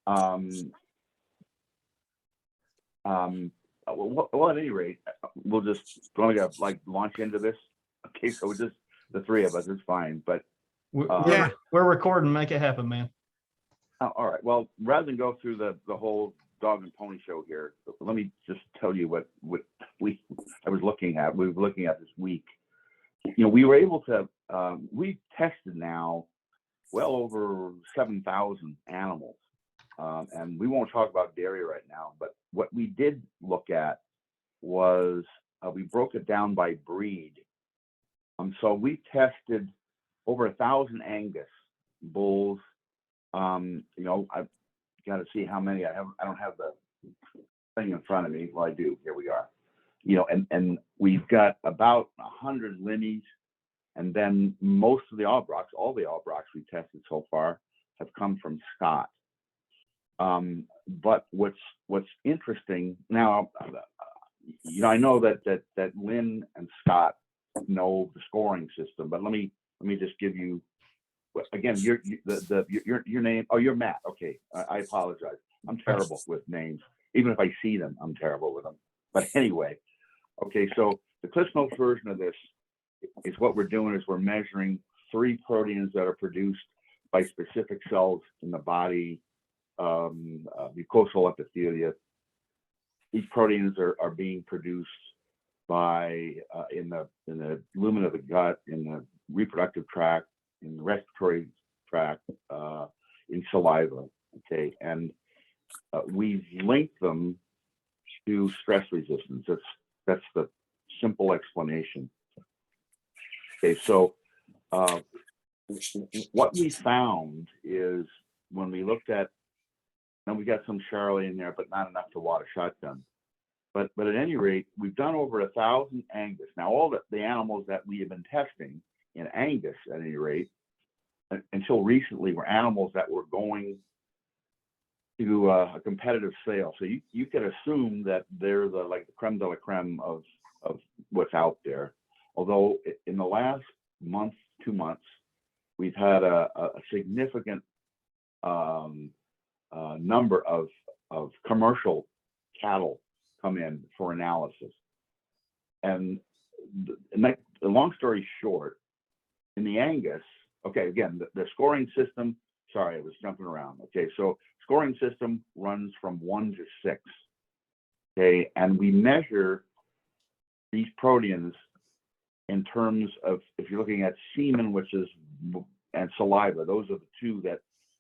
Um, well, at any rate, we'll just going to like launch into this. Okay, so just the three of us is fine. But Yeah. We're recording. Make it happen, man. all right. Well, rather than go through the whole dog and pony show here, let me just tell you what I was looking at. We were looking at this week. We were able to. We tested now well over 7,000 animals, and we won't talk about dairy right now. But what we did look at was we broke it down by breed. So we tested over 1,000 Angus bulls. I've got to see how many I have. I don't have the thing in front of me. Well, I do. Here we are. And we've got about 100 Linnies, and then most of the Aubracs, all the Aubracs we tested so far, have come from Scott. But what's interesting now, I know that Lynn and Scott know the scoring system, but let me just give you again your name. Oh, you're Matt. Okay, I apologize. I'm terrible with names. Even if I see them, I'm terrible with them. But anyway, okay. So the CliffsNotes version of this is what we're doing is we're measuring 3 proteins that are produced by specific cells in the body, mucosal epithelia. These proteins are being produced by in the lumen of the gut, in the reproductive tract, in the respiratory tract, in saliva. Okay, and we've linked them to stress resistance. That's the simple explanation. Okay, so what we found is when we looked at, and we got some Charlie in there, but not enough to water shotgun. But at any rate, we've done over 1,000 Angus. Now, all the animals that we have been testing in Angus, at any rate, until recently, were animals that were going to a competitive sale. So you could assume that they're the creme de la creme of what's out there. Although in the last month, 2 months, we've had a significant number of commercial cattle come in for analysis. And the long story short, in the Angus, okay, again, the scoring system, sorry, I was jumping around. Okay, so scoring system runs from 1 to 6. Okay, and we measure these proteins in terms of, if you're looking at semen, and saliva, those are the two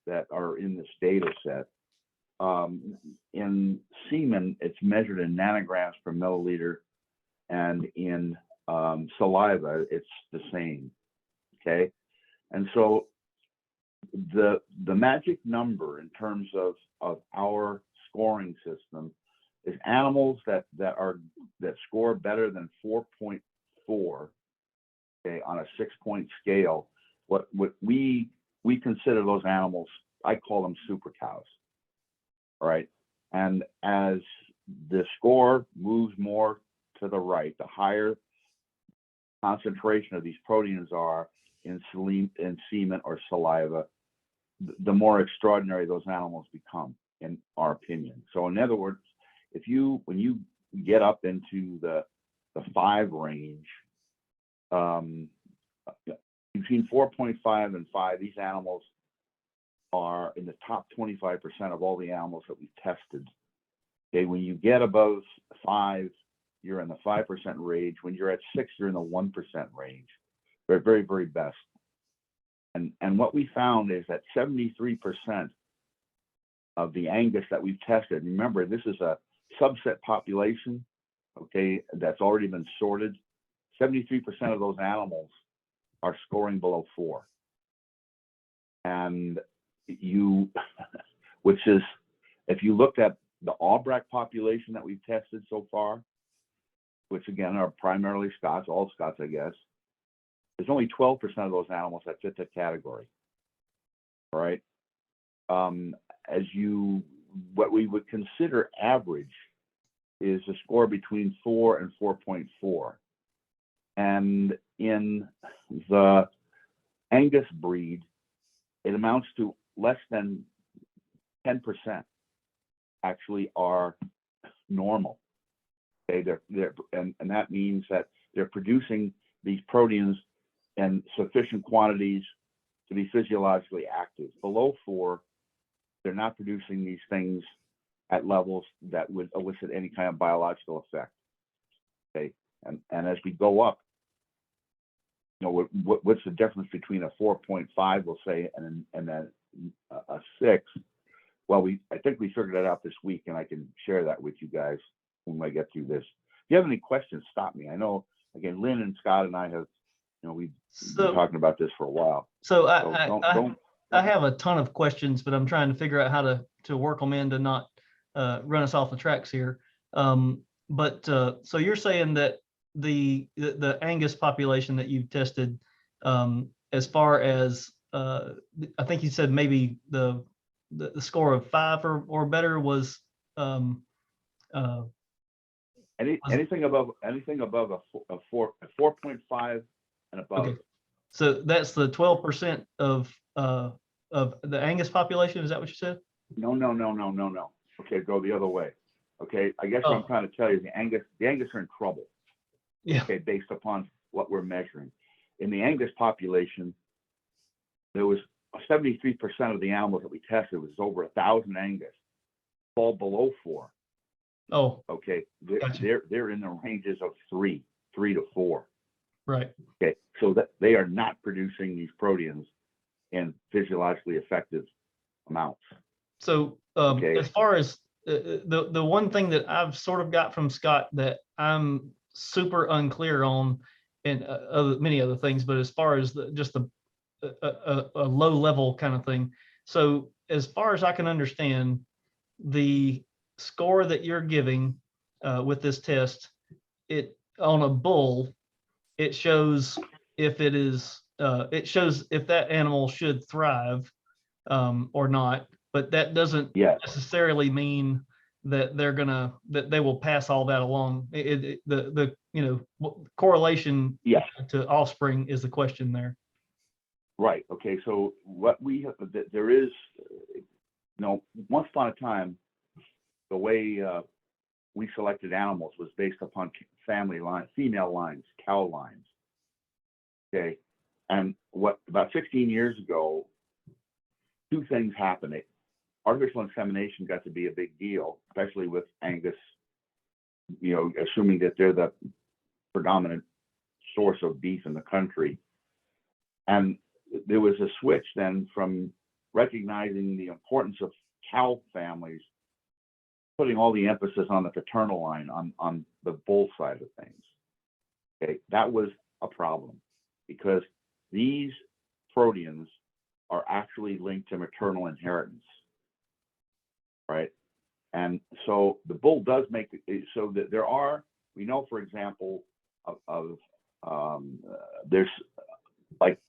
that are in this data set. In semen, it's measured in nanograms per milliliter, and in saliva, it's the same. Okay, and so the magic number in terms of our scoring system is animals that score better than 4.4, okay, on a 6-point scale. What we consider those animals, I call them super cows. All right, and as the score moves more to the right, the higher concentration of these proteins are in semen or saliva, the more extraordinary those animals become, in our opinion. So in other words, when you get up into the 5 range, between 4.5 and 5, these animals are in the top 25% of all the animals that we've tested. Okay, when you get above 5, you're in the 5% range. When you're at 6, you're in the 1% range. Very, very, very best. And what we found is that 73% of the Angus that we've tested, remember, this is a subset population, okay, that's already been sorted. 73% of those animals are scoring below 4. And which is, if you looked at the Aubrac population that we've tested so far, which again are primarily Scots, all Scots, I guess, there's only 12% of those animals that fit that category. All right. What we would consider average is a score between 4 and 4.4. And in the Angus breed, it amounts to less than 10% actually are normal. Okay, and that means that they're producing these proteins in sufficient quantities to be physiologically active. Below 4, they're not producing these things at levels that would elicit any kind of biological effect. Okay, and as we go up, you know, what's the difference between a 4.5, we'll say, and a 6? Well, I think we figured it out this week, and I can share that with you guys when I get through this. If you have any questions, stop me. I know, again, Lynn and Scott and I have, you know, we've been talking about this for a while. So don't I have a ton of questions, but I'm trying to figure out how to work them in to not run us off the tracks here. So you're saying that the Angus population that you've tested, as far as I think you said maybe the score of 5 or better was anything above a 4.5 and above. Okay. So that's the 12% of the Angus population. Is that what you said? No. Okay, go the other way. Okay, I guess what I'm trying to tell you is the Angus are in trouble. Yeah. Okay, based upon what we're measuring. In the Angus population, there was 73% of the animals that we tested was over 1,000 Angus, fall below 4. Oh. Okay, Gotcha. they're in the ranges of 3 to 4. Right. Okay, so that they are not producing these proteins in physiologically effective amounts. So as far as the one thing that I've sort of got from Scott that I'm super unclear on, and many other things, but as far as just a low level kind of thing. So as far as I can understand, the score that you're giving with this test, it on a bull, it shows if it is it shows if that animal should thrive or not, but that doesn't necessarily mean that that they will pass all that along. The correlation to offspring is the question there. Right. Okay. So what we have, there is, once upon a time, the way we selected animals was based upon family lines, female lines, cow lines. Okay. And about 16 years ago, 2 things happened. Artificial insemination got to be a big deal, especially with Angus, assuming that they're the predominant source of beef in the country. And there was a switch then from recognizing the importance of cow families, putting all the emphasis on the paternal line, on the bull side of things. Okay, that was a problem because these proteins are actually linked to maternal inheritance, right? And so the bull does make it so that there are, we know, for example, there's like,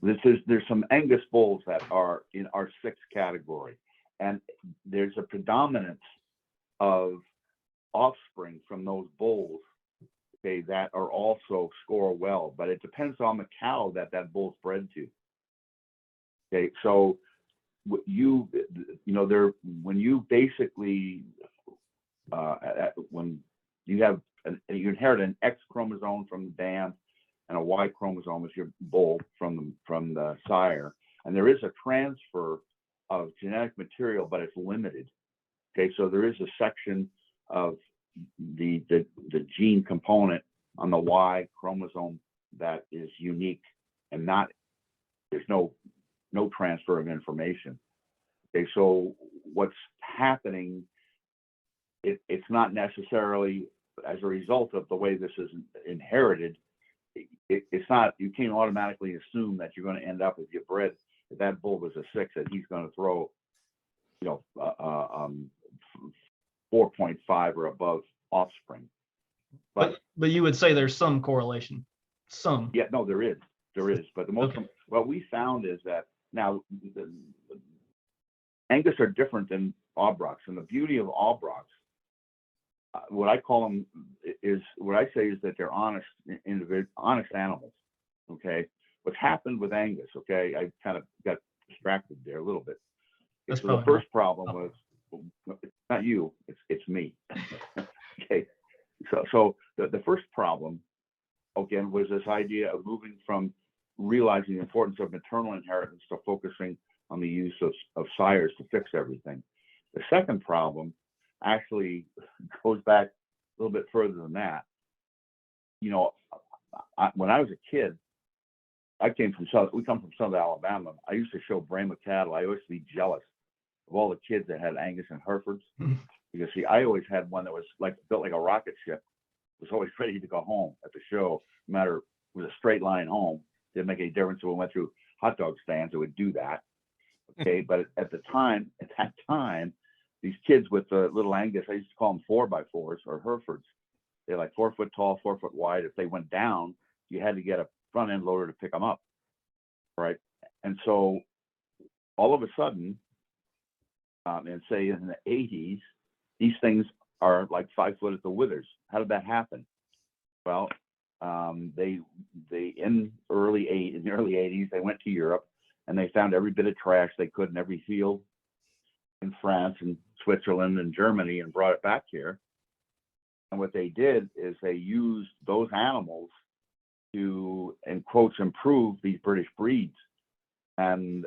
there's some Angus bulls that are in our 6th category, and there's a predominance of offspring from those bulls, okay, that are also score well, but it depends on the cow that bull's bred to. Okay, so when you basically when you inherit an X chromosome from the dam and a Y chromosome as your bull from the sire, and there is a transfer of genetic material, but it's limited. Okay, so there is a section of the gene component on the Y chromosome that is unique and there's no transfer of information. Okay, so what's happening, it's not necessarily as a result of the way this is inherited. It's not, you can't automatically assume that you're going to end up, if you bred, if that bull was a 6, that he's going to throw 4.5 or above offspring. But you would say there's some correlation. Some. Yeah, no, there is. But the most, what we found is that now Angus are different than Aubracs, and the beauty of Aubracs, what I call them is, what I say is that they're honest animals. Okay, what's happened with Angus? Okay, I kind of got distracted there a little bit. That's so the first problem was, it's not you, it's me. Okay. So the first problem, again, was this idea of moving from realizing the importance of maternal inheritance to focusing on the use of sires to fix everything. The second problem actually goes back a little bit further than that. You know, when I was a kid, we come from Southern Alabama. I used to show Brahma cattle. I always used to be jealous of all the kids that had Angus and Herefords. Because see, I always had one that was built like a rocket ship. Was always ready to go home at the show, no matter it was a straight line home. Didn't make any difference if we went through hot dog stands, it would do that. Okay, but at that time, these kids with the little Angus, I used to call them 4x4s or Herefords. They're like 4 foot tall, 4 foot wide. If they went down, you had to get a front end loader to pick them up, right? And so all of a sudden, and say in the 80s, these things are like 5 foot at the withers. How did that happen? Well, they in the early 80s, they went to Europe and they found every bit of trash they could in every field in France and Switzerland and Germany and brought it back here. And what they did is they used those animals to, in quotes, improve these British breeds. And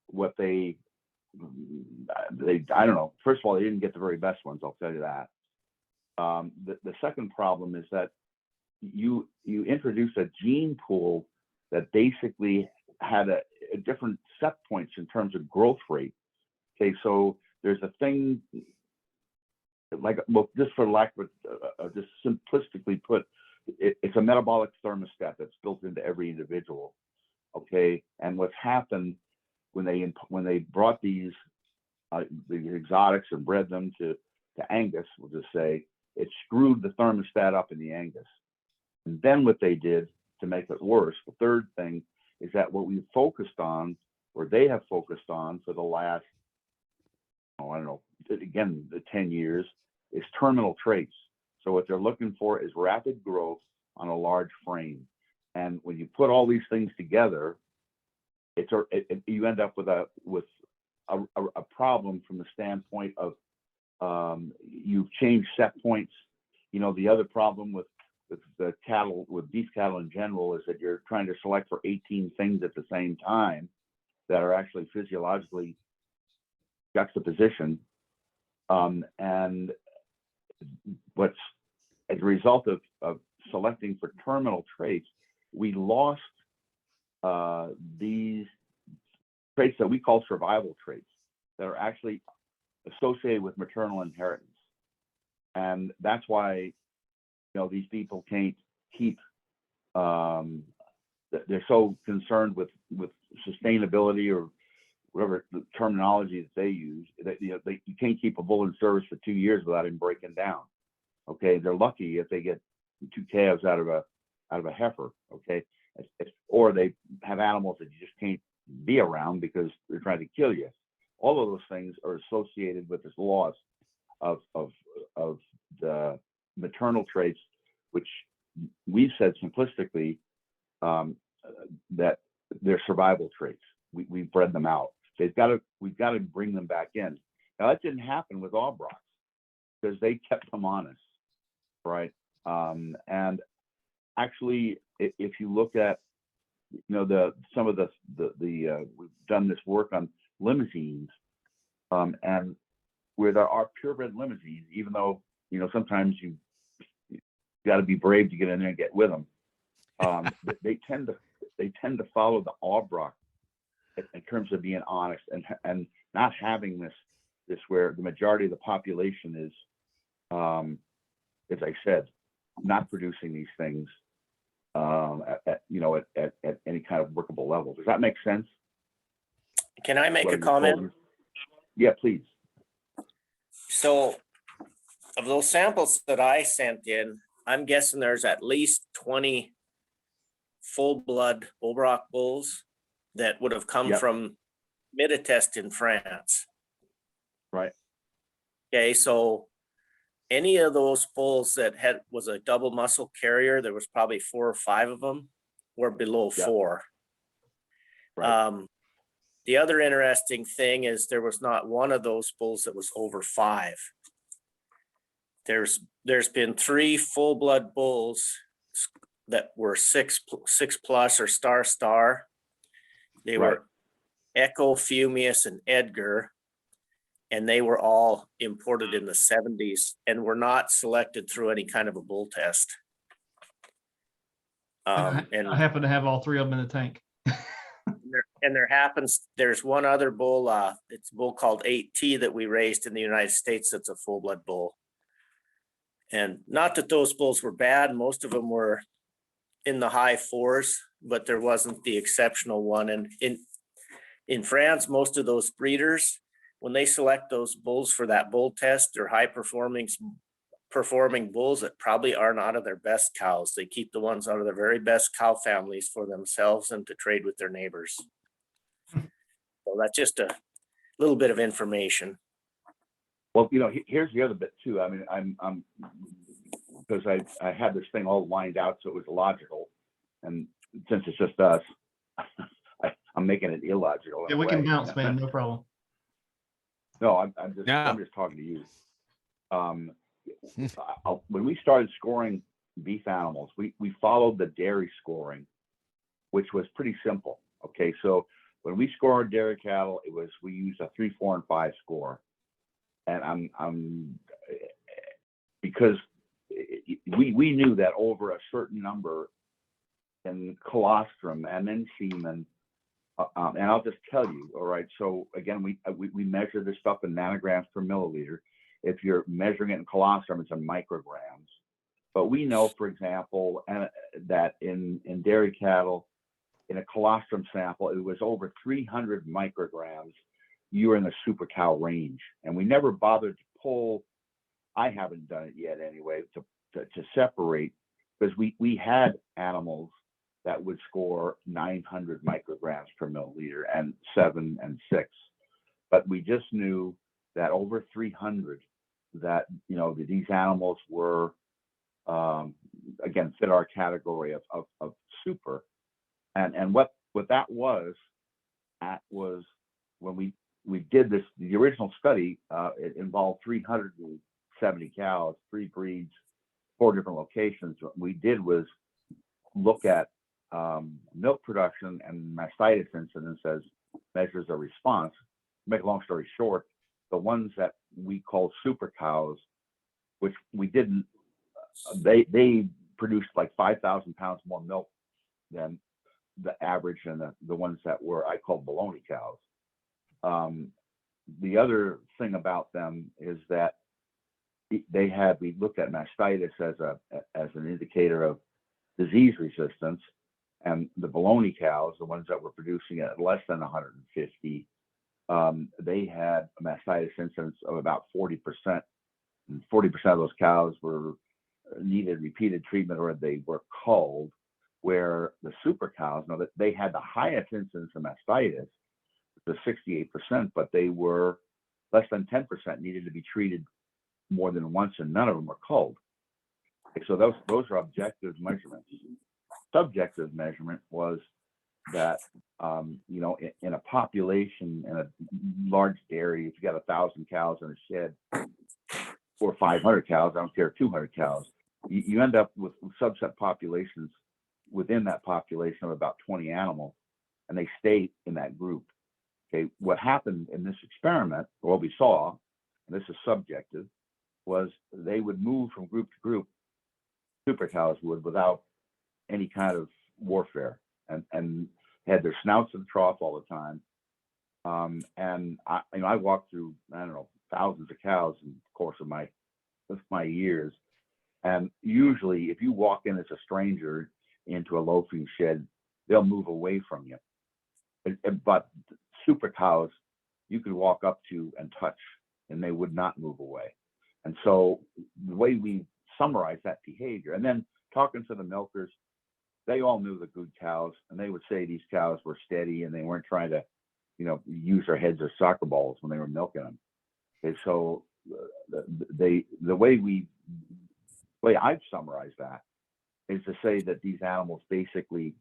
what I don't know, first of all, they didn't get the very best ones, I'll tell you that. The second problem is that you introduced a gene pool that basically had a different set points in terms of growth rate. Okay, so there's a thing like, well, just for lack of just simplistically put, it's a metabolic thermostat that's built into every individual. Okay, and what's happened when they brought these exotics and bred them to Angus, we'll just say, it screwed the thermostat up in the Angus. And then what they did to make it worse, the third thing is that what we focused on, or they have focused on for the last, I don't know, again, the 10 years, is terminal traits. So what they're looking for is rapid growth on a large frame. And when you put all these things together, you end up with a problem from the standpoint of you've changed set points. You know, the other problem with the cattle, with beef cattle in general, is that you're trying to select for 18 things at the same time that are actually physiologically juxtaposition. And what's, as a result of selecting for terminal traits, we lost these traits that we call survival traits that are actually associated with maternal inheritance. And that's why, you know, these people can't keep, they're so concerned with sustainability, or whatever the terminology that they use, that, you know, you can't keep a bull in service for 2 years without him breaking down. Okay, they're lucky if they get 2 calves out of a heifer. Okay, or they have animals that you just can't be around because they're trying to kill you. All of those things are associated with this loss of the maternal traits, which we've said simplistically that they're survival traits. We bred them out. We've got to bring them back in. Now that didn't happen with Aubrac because they kept them honest, right? And actually, if you look at, you know, some of the we've done this work on limousines, and where there are purebred limousines, even though, you know, sometimes you got to be brave to get in there and get with them. They tend to follow the Aubrac in terms of being honest and not having this where the majority of the population is, as I said, not producing these things at any kind of workable level. Does that make sense? Can I make a comment? Yeah, please. So of those samples that I sent in, I'm guessing there's at least 20 full-blood Aubrac bulls that would have come from Miditest in France. Right. Okay, so any of those bulls that was a double muscle carrier, there was probably 4 or 5 of them, were below 4. Right. The other interesting thing is there was not one of those bulls that was over 5. There's been 3 full-blood bulls that were 6 plus or star. They were Echo, Fumius, and Edgar, and they were all imported in the 70s and were not selected through any kind of a bull test. And I happen to have all 3 of them in the tank. There's one other bull, it's a bull called 8T that we raised in the United States that's a full-blood bull. And not that those bulls were bad, most of them were in the high 4s, but there wasn't the exceptional one. And in France, most of those breeders, when they select those bulls for that bull test, they're high performing bulls that probably are not of their best cows. They keep the ones out of their very best cow families for themselves and to trade with their neighbors. So that's just a little bit of information. Well, here's the other bit too. I mean, I'm because I had this thing all lined out so it was logical, and since it's just us, I'm making it illogical. Yeah, we can bounce, man. No problem. No, I'm just talking to you. When we started scoring beef animals, we followed the dairy scoring, which was pretty simple. Okay, so when we scored dairy cattle, we used a 3, 4, and 5 score, and I'm because we knew that over a certain number in colostrum and then semen, and I'll just tell you, all right. So again, we measure this stuff in nanograms per milliliter. If you're measuring it in colostrum, it's in micrograms. But we know, for example, that in dairy cattle, in a colostrum sample, it was over 300 micrograms. You were in the super cow range, and we never bothered to pull. I haven't done it yet, anyway, to separate, because we had animals that would score 900 micrograms per milliliter and 7 and 6, but we just knew that over 300, that these animals were again fit our category of super, and what that was when we did this. The original study, it involved 370 cows, 3 breeds, 4 different locations. What we did was look at milk production and mastitis incidence as measures of response. To make a long story short, the ones that we call super cows, which we didn't, they produced like 5,000 pounds more milk than the average, and the ones that were, I call baloney cows. The other thing about them is that we looked at mastitis as an indicator of disease resistance, and the baloney cows, the ones that were producing at less than 150, they had a mastitis incidence of about 40%. And 40% of those cows needed repeated treatment, or they were culled, where the super cows, that they had the highest incidence of mastitis, the 68%, but they were less than 10% needed to be treated more than once, and none of them were culled. Okay, so those are objective measurements. Subjective measurement was that in a population, in a large dairy, if you got 1,000 cows in a shed, or 500 cows, I don't care, 200 cows, you end up with subset populations within that population of about 20 animals, and they stay in that group. Okay, what happened in this experiment, or what we saw, and this is subjective, was they would move from group to group, super cows would, without any kind of warfare, and had their snouts in the trough all the time. And I walked through, I don't know, thousands of cows in the course of my years. And usually if you walk in as a stranger into a loafing shed, they'll move away from you. But super cows, you could walk up to and touch, and they would not move away. And so the way we summarize that behavior, and then talking to the milkers, they all knew the good cows, and they would say these cows were steady and they weren't trying to, use their heads as soccer balls when they were milking them. Okay, so the way I've summarized that is to say that these animals basically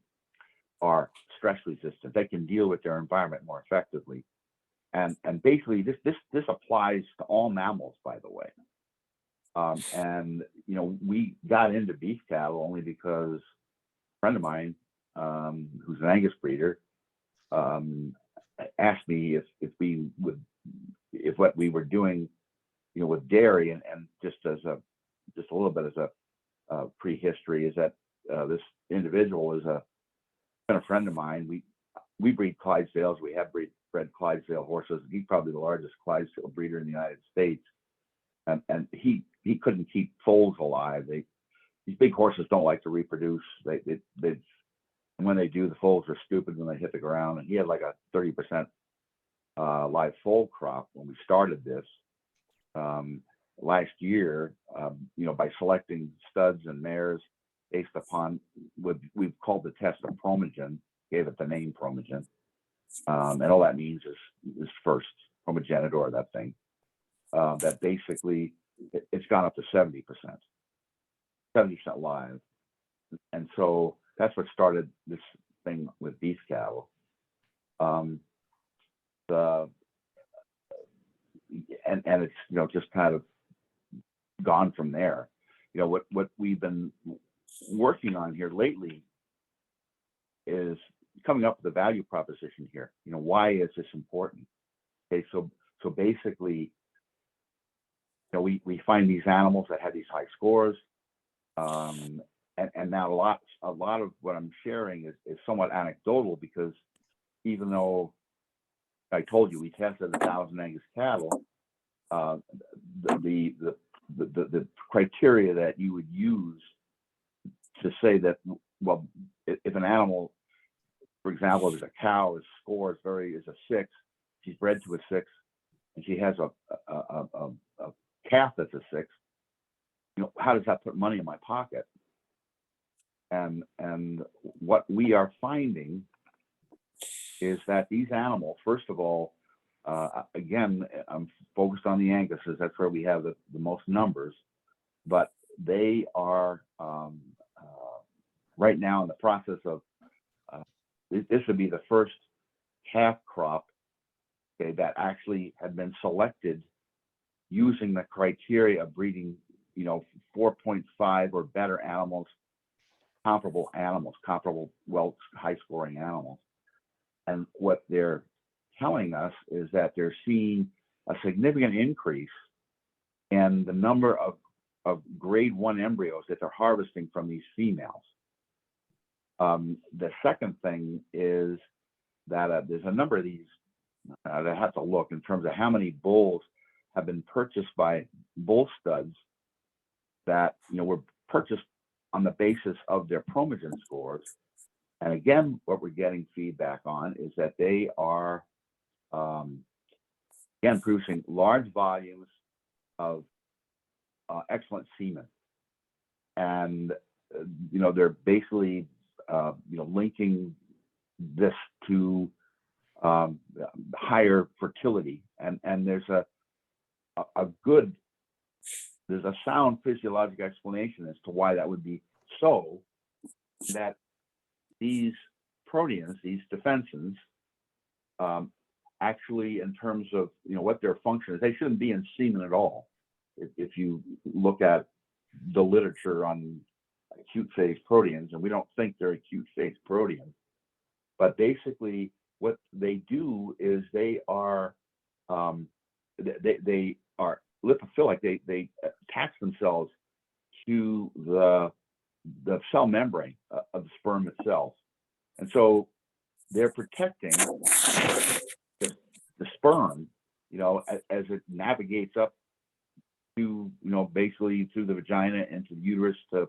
are stress resistant. They can deal with their environment more effectively. And basically this applies to all mammals, by the way. And you know, we got into beef cattle only because a friend of mine, who's an Angus breeder, asked me if what we were doing, you know, with dairy, and just a little bit as a prehistory, is that this individual is been a friend of mine. We breed Clydesdales. We have bred Clydesdale horses. He's probably the largest Clydesdale breeder in the United States, and he couldn't keep foals alive. These big horses don't like to reproduce. They and when they do, the foals are stupid when they hit the ground. And he had like a 30% live foal crop when we started this last year. You know, by selecting studs and mares based upon what we've called the test of Promogen, gave it the name Promogen. And all that means is first promogenitor, that thing. That basically it's gone up to 70% live. And so that's what started this thing with beef cattle. And it's, you know, just kind of gone from there. You know, what we've been working on here lately is coming up with a value proposition here. You know, why is this important? Okay, so basically, you know, we find these animals that have these high scores, and now a lot of what I'm sharing is somewhat anecdotal, because even though I told you we tested 1,000 Angus cattle, the criteria that you would use to say that, well, if an animal, for example, if it's a cow, his score is a 6, she's bred to a 6, and she has a calf that's a 6, you know, how does that put money in my pocket? And what we are finding is that these animals, first of all, again, I'm focused on the Anguses. That's where we have the most numbers, but they are right now in the process of, this would be the first calf crop, okay, that actually had been selected using the criteria of breeding, you know, 4.5 or better animals, comparable, well, high scoring animals. And what they're telling us is that they're seeing a significant increase in the number of grade 1 embryos that they're harvesting from these females. The second thing is that there's a number of these that I have to look in terms of how many bulls have been purchased by bull studs that, you know, were purchased on the basis of their Promogen scores. And again, what we're getting feedback on is that they are, again, producing large volumes of excellent semen. And, you know, they're basically, you know, linking this to higher fertility. And there's a sound physiologic explanation as to why that would be so, that these proteins, these defensins, actually, in terms of, you know, what their function is, they shouldn't be in semen at all. If you look at the literature on acute phase proteins, and we don't think they're acute phase proteins, but basically what they do is they are lipophilic. They attach themselves to the cell membrane of the sperm itself, and so they're protecting the sperm, you know, as it navigates up to, you know, basically through the vagina into the uterus to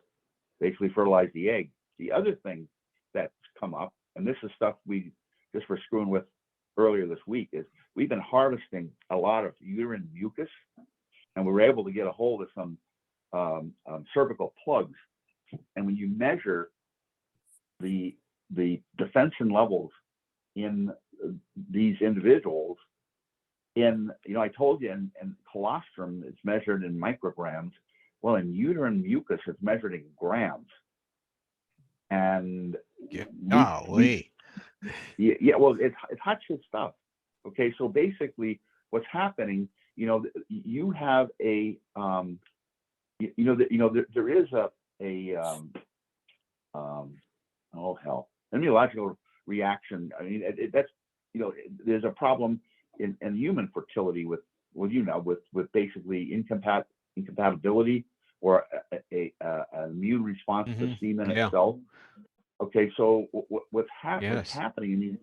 basically fertilize the egg. The other thing that's come up, and this is stuff we just were screwing with earlier this week, is we've been harvesting a lot of uterine mucus, and we were able to get a hold of some cervical plugs. And when you measure the defensin levels in these individuals, you know, I told you in colostrum it's measured in micrograms. Well, in uterine mucus it's measured in grams. And Golly. Yeah, well, it's hot shit stuff. Okay, so basically, what's happening, you have a, there is oh hell, immunological reaction. I mean, that's, there's a problem in human fertility with basically incompatibility or an immune response to semen itself. Okay, so what's happening?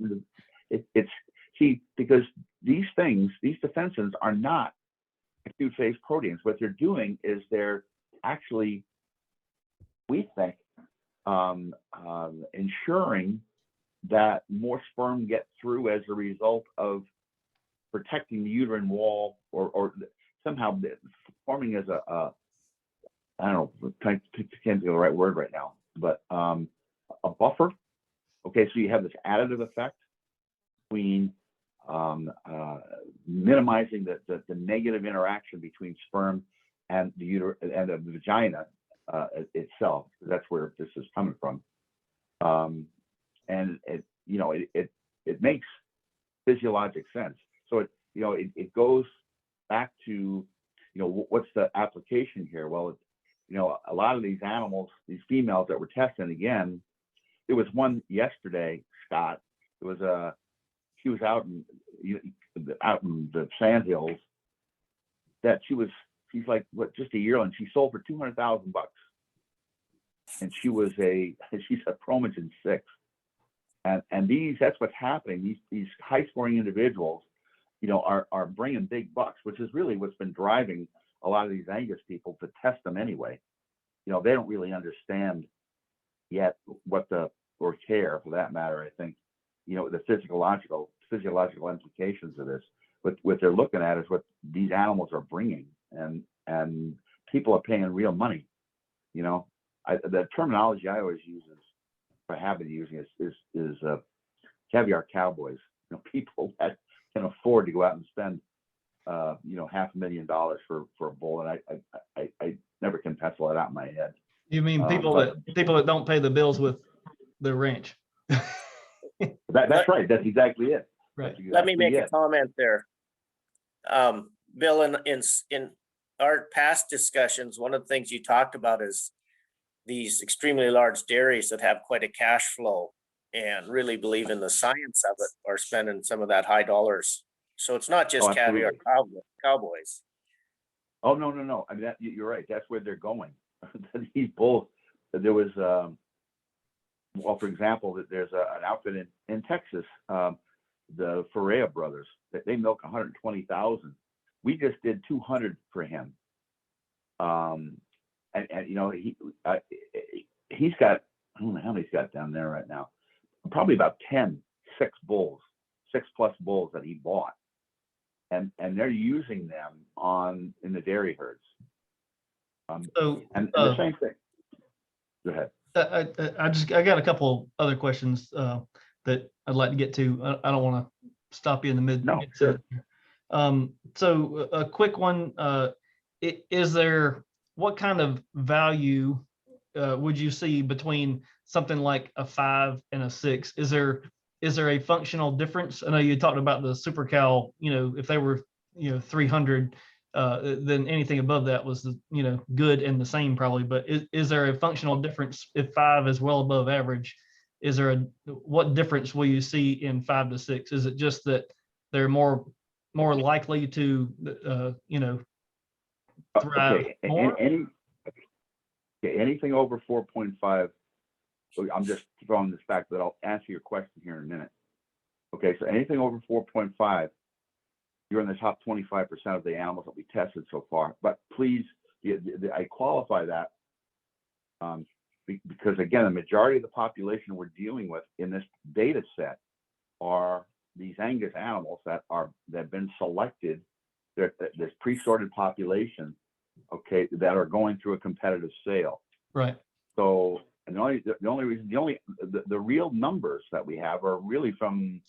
It's because these defensins are not acute phase proteins. What they're doing is they're actually, we think, ensuring that more sperm get through as a result of protecting the uterine wall, or somehow forming as I don't know, can't think of the right word right now, but a buffer. Okay, so you have this additive effect between minimizing the negative interaction between sperm and the uterus and the vagina itself. That's where this is coming from, and it makes physiologic sense. So it goes back to what's the application here? Well, a lot of these animals, these females that we're testing, again, there was one yesterday, Scott. It was she was out in the sandhills. That she's like just a yearling. She sold for $200,000, and she's a Promogen 6. And that's what's happening. These high scoring individuals, are bringing big bucks, which is really what's been driving a lot of these Angus people to test them anyway. They don't really understand yet or care, for that matter, I think, the physiological implications of this. But what they're looking at is what these animals are bringing, and people are paying real money. The terminology I always use I have been using is caviar cowboys. People that can afford to go out and spend $500,000 for a bull, and I never can pencil it out in my head. You mean people that don't pay the bills with the ranch? That's right. That's exactly it. Right. Exactly. Let me make a comment there. Bill, in our past discussions, one of the things you talked about is these extremely large dairies that have quite a cash flow and really believe in the science of it are spending some of that high dollars. So it's not just caviar cowboys. Oh, no. I mean, you're right. That's where they're going. These bulls, there was, for example, there's an outfit in Texas, the Ferreira brothers, that they milk 120,000. We just did 200 for him. He's got, I don't know how many he's got down there right now. Probably about 6 plus bulls that he bought. And they're using them in the dairy herds. And the same thing. Go ahead. I got a couple other questions that I'd like to get to. I don't want to stop you in the mid. No, sure. So a quick one. Is there, what kind of value would you see between something like a 5 and a 6? Is there a functional difference? I know you talked about the super cow, if they were 300, then anything above that was good and the same probably. But is there a functional difference if 5 is well above average? What difference will you see in 5 to 6? Is it just that they're more likely to thrive more? Anything over 4.5. So I'm just throwing this back, but I'll answer your question here in a minute. Okay, so anything over 4.5, you're in the top 25% of the animals that we tested so far. But please, I qualify that because, again, the majority of the population we're dealing with in this data set are these Angus animals that have been selected. This pre-sorted population, okay, that are going through a competitive sale. Right. So, and the real numbers that we have are really from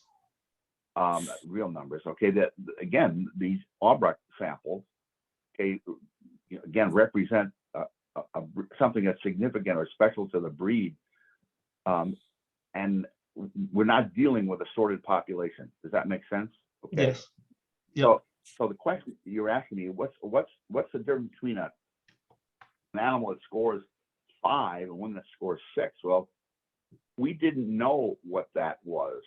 real numbers. Okay, that again, these Aubrac samples, okay, again represent something that's significant or special to the breed. and we're not dealing with a sorted population. Does that make sense? Okay. Yes. Yep. So the question you're asking me, what's the difference between an animal that scores 5 and one that scores 6? Well, we didn't know what that was,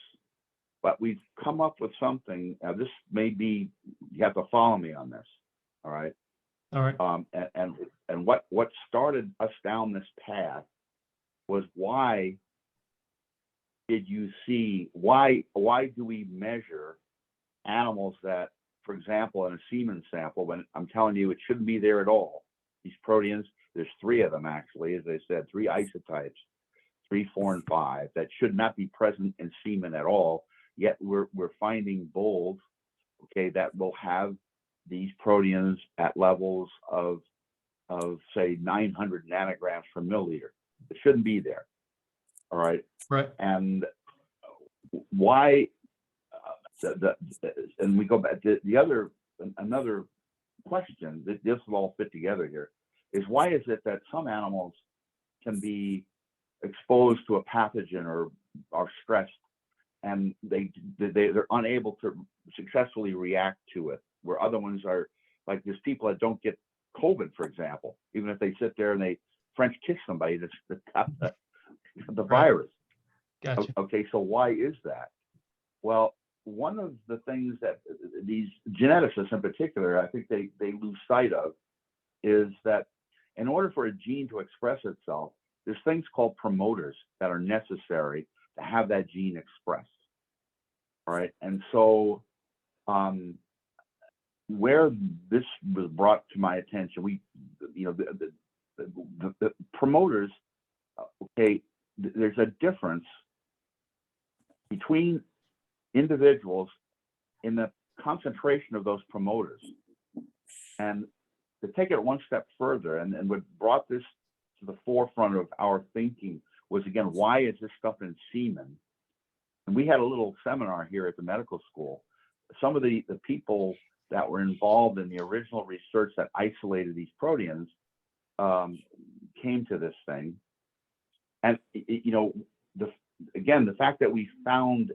but we've come up with something. This may be, you have to follow me on this. All right. All right. And what started us down this path was, why did you see, why do we measure animals that, for example, in a semen sample, when I'm telling you it shouldn't be there at all? These proteins, there's 3 of them actually, as I said, 3 isotypes, 3, 4, and 5, that should not be present in semen at all. Yet we're finding bulls, okay, that will have these proteins at levels of say 900 nanograms per milliliter. It shouldn't be there. All right. Right. And why? And we go back to another question that this will all fit together here is, why is it that some animals can be exposed to a pathogen or are stressed, and they're unable to successfully react to it, where other ones are, like there's people that don't get COVID, for example, even if they sit there and they French kiss somebody that's got the virus. Gotcha. Okay, so why is that? Well, one of the things that these geneticists in particular, I think they lose sight of, is that in order for a gene to express itself, there's things called promoters that are necessary to have that gene expressed. All right, and so where this was brought to my attention, the promoters, okay, there's a difference between individuals in the concentration of those promoters. And to take it one step further, and what brought this to the forefront of our thinking was, again, why is this stuff in semen? And we had a little seminar here at the medical school. Some of the people that were involved in the original research that isolated these proteins came to this thing. And, the fact that we found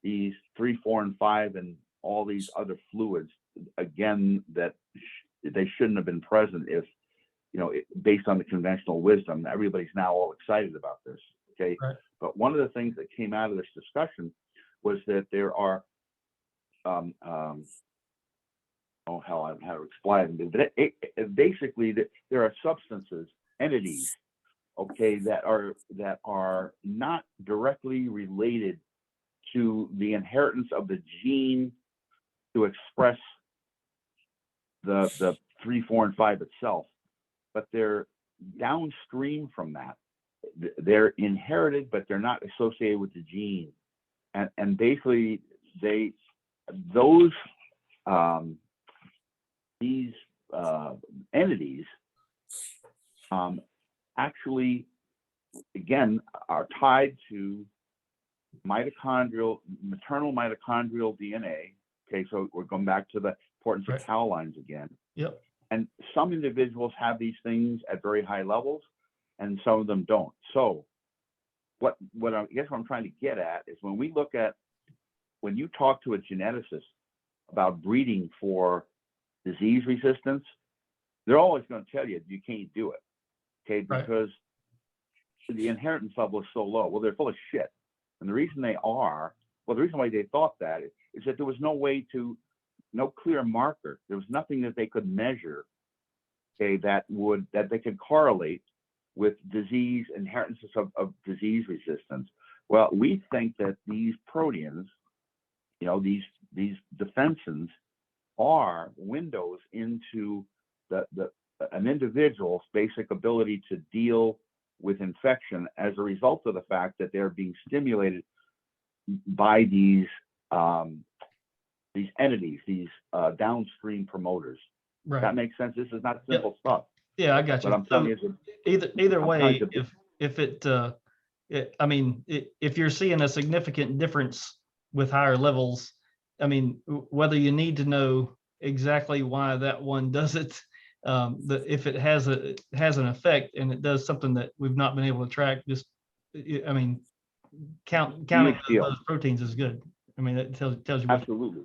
these 3, 4, and 5 and all these other fluids, again, that they shouldn't have been present if, based on the conventional wisdom, everybody's now all excited about this. Okay. Right. But one of the things that came out of this discussion was that there are, how to explain it. Basically, there are substances, entities, okay, that are not directly related to the inheritance of the gene to express the 3, 4, and 5 itself, but they're downstream from that. They're inherited, but they're not associated with the gene. And basically, these entities actually, again, are tied to maternal mitochondrial DNA. Okay, so we're going back to the importance of cow lines again. Yep. And some individuals have these things at very high levels, and some of them don't. So what I'm trying to get at is, when you talk to a geneticist about breeding for disease resistance, they're always going to tell you you can't do it. Okay, because the inheritance level is so low. Well, they're full of shit. And the reason why they thought that is that there was no clear marker. There was nothing that they could measure, okay, that they could correlate with disease, inheritance of disease resistance. Well, we think that these proteins, these defensins, are windows into an individual's basic ability to deal with infection as a result of the fact that they're being stimulated by these entities, these downstream promoters. Right. That makes sense. This is not simple stuff. Yeah, I got you. But I'm telling you, either way, if you're seeing a significant difference with higher levels, whether you need to know exactly why that one does it, if it has an effect and it does something that we've not been able to track, counting feel. those proteins is good. I mean, that tells you what. Absolutely.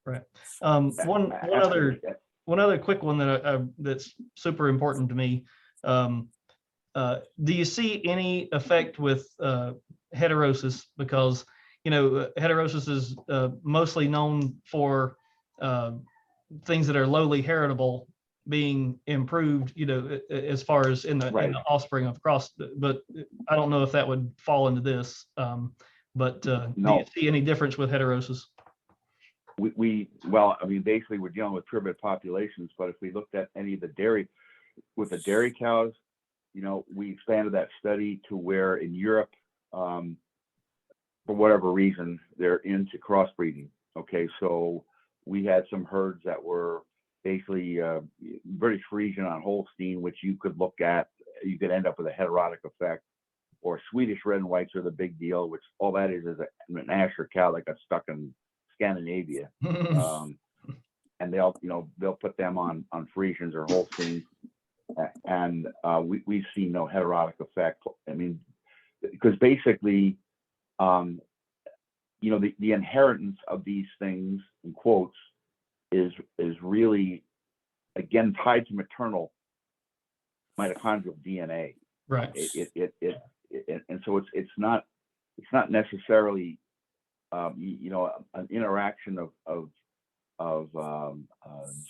Right. One other quick one that that's super important to me. Do you see any effect with heterosis? Because heterosis is mostly known for things that are lowly heritable being improved, as far as in the offspring of cross. But I don't know if that would fall into this. But No. Do you see any difference with heterosis? Well, I mean, basically we're dealing with turbid populations, but if we looked at any of the dairy cows, we expanded that study to where in Europe, for whatever reason, they're into crossbreeding. Okay, so we had some herds that were basically British Friesian on Holstein, which you could look at, you could end up with a heterotic effect, or Swedish red and whites are the big deal, which all that is an Asher cow that got stuck in Scandinavia. And they'll put them on Friesians or Holsteins, and we've seen no heterotic effect. I mean, because basically, the inheritance of these things, in quotes, is really, again, tied to maternal mitochondrial DNA. Right. And so it's not necessarily an interaction of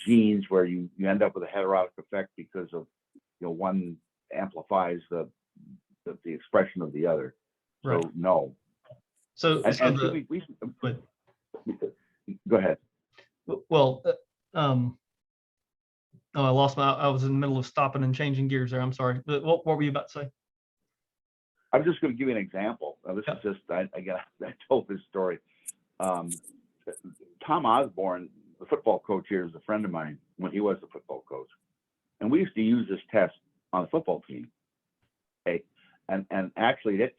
genes where you end up with a heterotic effect because of one amplifies the expression of the other. Right. So no. So, go ahead. Well, I lost I was in the middle of stopping and changing gears there. I'm sorry. But what were you about to say? I'm just going to give you an example. This is just, I told this story. Tom Osborne, the football coach here, is a friend of mine when he was the football coach. And we used to use this test on the football team. Okay. And actually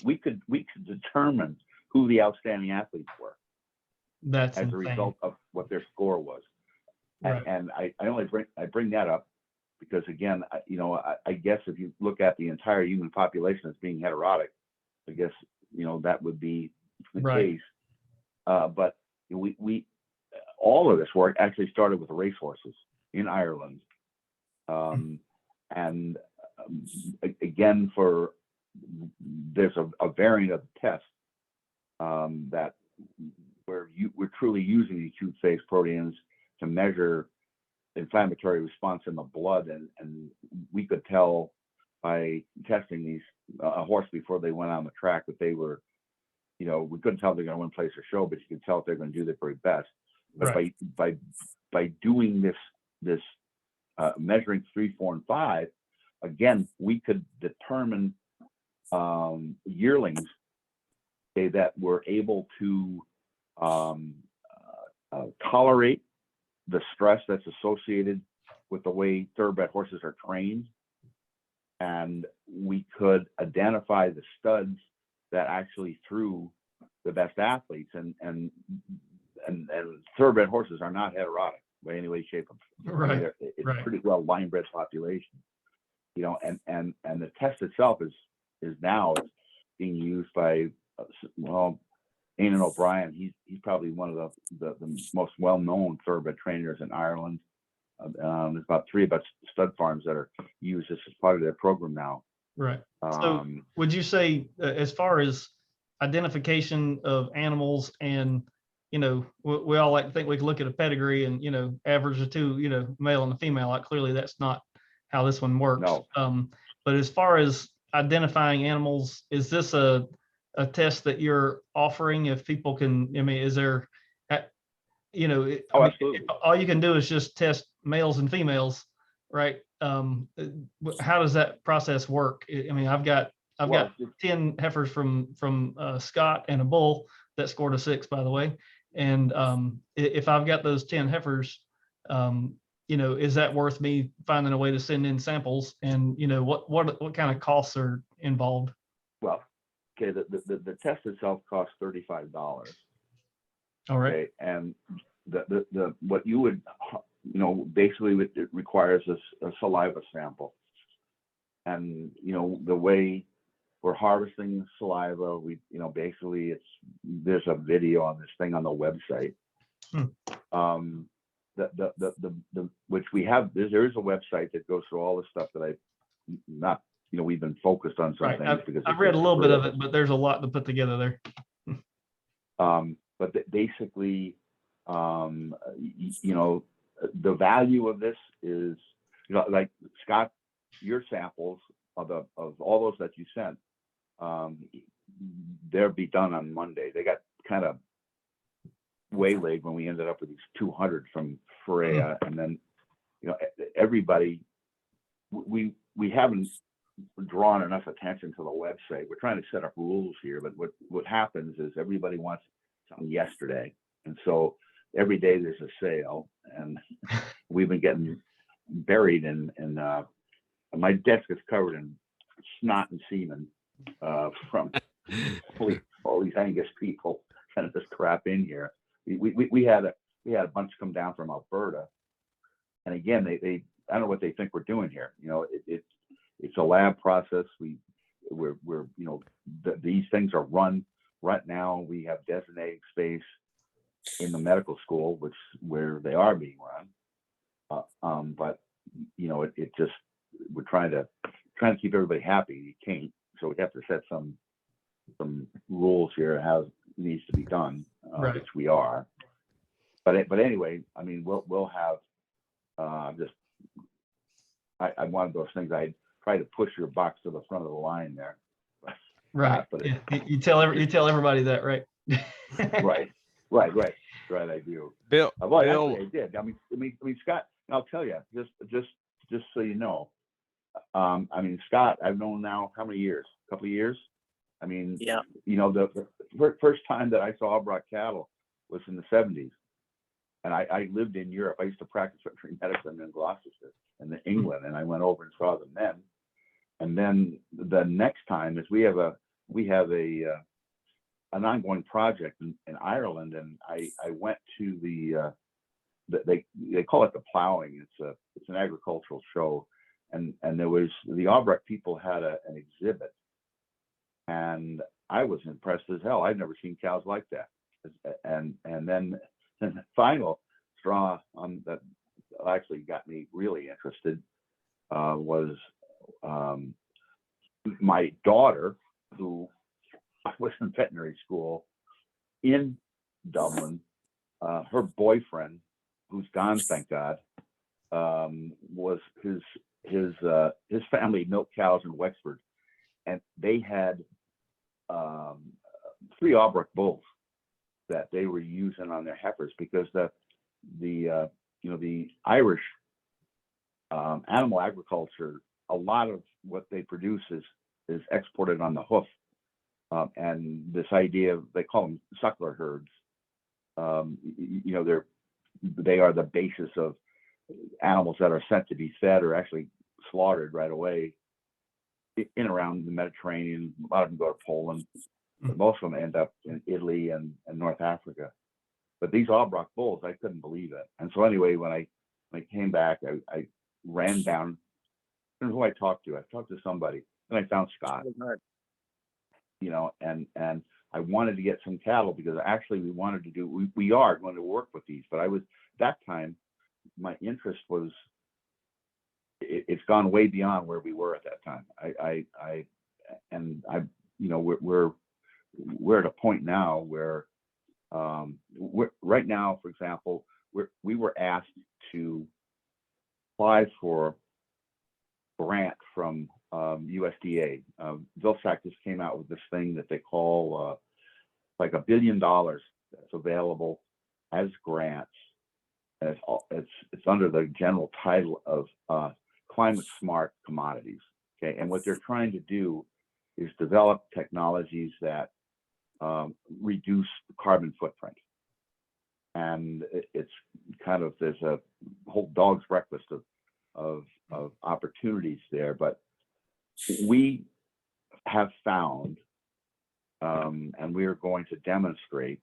we could determine who the outstanding athletes were. That's as insane. A result of what their score was. Right. And I bring that up because, again, I guess if you look at the entire human population as being heterotic, I guess that would be the case. But we all of this work actually started with racehorses in Ireland, and again, there's a variant of the test that where we're truly using the acute phase proteins to measure inflammatory response in the blood, and we could tell by testing a horse before they went on the track that they were, we couldn't tell if they're going to win, place, or show, but you could tell if they're going to do their very best. But right. by doing this measuring 3, 4, and 5, again, we could determine yearlings that were able to tolerate the stress that's associated with the way thoroughbred horses are trained, and we could identify the studs that actually threw the best athletes, and thoroughbred horses are not heterotic by any way, shape, or form. Right. I mean, it's a pretty well line-bred population, and the test itself is now being used by Ainan O'Brien. He's probably one of the most well-known thoroughbred trainers in Ireland. There's about 3 stud farms that are used as part of their program now. Right. So would you say, as far as identification of animals, and we all like to think we can look at a pedigree and average the two, male and a female, like clearly that's not how this one works. No. But as far as identifying animals, is this a test that you're offering? If people can, is there, absolutely. All you can do is just test males and females, right? How does that process work? I've got 10 heifers from Scott and a bull that scored a 6, by the way. And if I've got those 10 heifers, is that worth me finding a way to send in samples? And what kind of costs are involved? Well, okay, the test itself costs $35. All right. Okay, and the what you would basically it requires a saliva sample, and the way we're harvesting saliva. We, basically there's a video on this thing on the website. Which we have, there is a website that goes through all the stuff that we've been focused on some things because I've read a little bit of it, but there's a lot to put together there. But basically, the value of this is, like Scott, your samples of all those that you sent, they'll be done on Monday. They got kind of waylaid when we ended up with these 200 from Freya, and then everybody, we haven't drawn enough attention to the website. We're trying to set up rules here, but what happens is everybody wants something yesterday, and so every day there's a sale, and we've been getting buried in my desk is covered in snot and semen from all these Angus people kind of this crap in here. We had a bunch come down from Alberta, and again, they I don't know what they think we're doing here. It's a lab process. We're these things are run right now. We have designated space in the medical school, where they are being run. But it just, we're trying to keep everybody happy. You can't, so we have to set some rules here how it needs to be done, Right. which we are. But anyway, I mean, we'll have I one of those things. I try to push your box to the front of the line there. Right. Yeah. You tell everybody that, right? Right. I do. Bill, Well, Bill, actually, I did. I mean, Scott. I'll tell you, just so you know. I mean, Scott, I've known now how many years? A couple of years. I mean, Yeah. The first time that I saw Aubrac cattle was in the 70s, and I lived in Europe. I used to practice veterinary medicine in Gloucester and in England, and I went over and saw them then. And then the next time is we have an ongoing project in Ireland, and I went to they call it the ploughing. It's an agricultural show, and there was the Aubrac people had an exhibit, and I was impressed as hell. I'd never seen cows like that. And then the final straw that actually got me really interested was my daughter, who was in veterinary school in Dublin. Her boyfriend, who's gone, thank God, was his family milked cows in Wexford, and they had 3 Aubrac bulls that they were using on their heifers, because the Irish animal agriculture, a lot of what they produce is exported on the hoof. And this idea of, they call them suckler herds, they are the basis of animals that are sent to be fed or actually slaughtered right away in around the Mediterranean. A lot of them go to Poland, but most of them end up in Italy and North Africa. But these Aubrac bulls, I couldn't believe it. And so anyway, when I came back, I ran down. I don't know who I talked to. I talked to somebody, and I found Scott. And I wanted to get some cattle, because actually we wanted to do, we are going to work with these, but that time, my interest was, it's gone way beyond where we were at that time. We're at a point now where, right now, for example, we were asked to apply for grant from USDA. Vilsack just came out with this thing that they call like $1 billion that's available as grants. And it's under the general title of climate smart commodities. Okay, and what they're trying to do is develop technologies that reduce carbon footprint. And it's kind of, there's a whole dog's breakfast of opportunities there, but we have found, and we are going to demonstrate,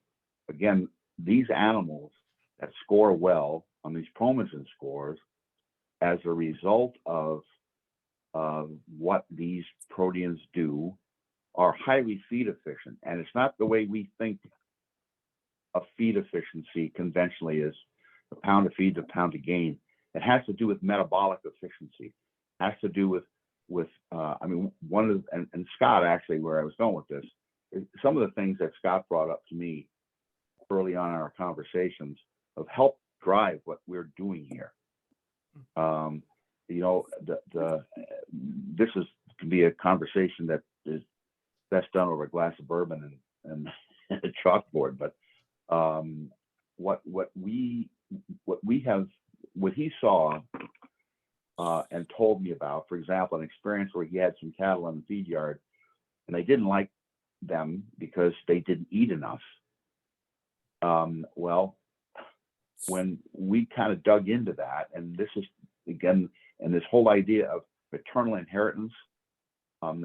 again, these animals that score well on these Promogen scores as a result of what these proteins do are highly feed efficient. And it's not the way we think of feed efficiency conventionally is a pound of feed to a pound of gain. It has to do with metabolic efficiency. It has to do with I mean, one of the, and Scott, actually, where I was going with this, some of the things that Scott brought up to me early on in our conversations have helped drive what we're doing here. You know, this can be a conversation that is best done over a glass of bourbon and a chalkboard. But what he saw and told me about, for example, an experience where he had some cattle in the feed yard, and they didn't like them because they didn't eat enough. Well, when we kind of dug into that, and this is again, and this whole idea of maternal inheritance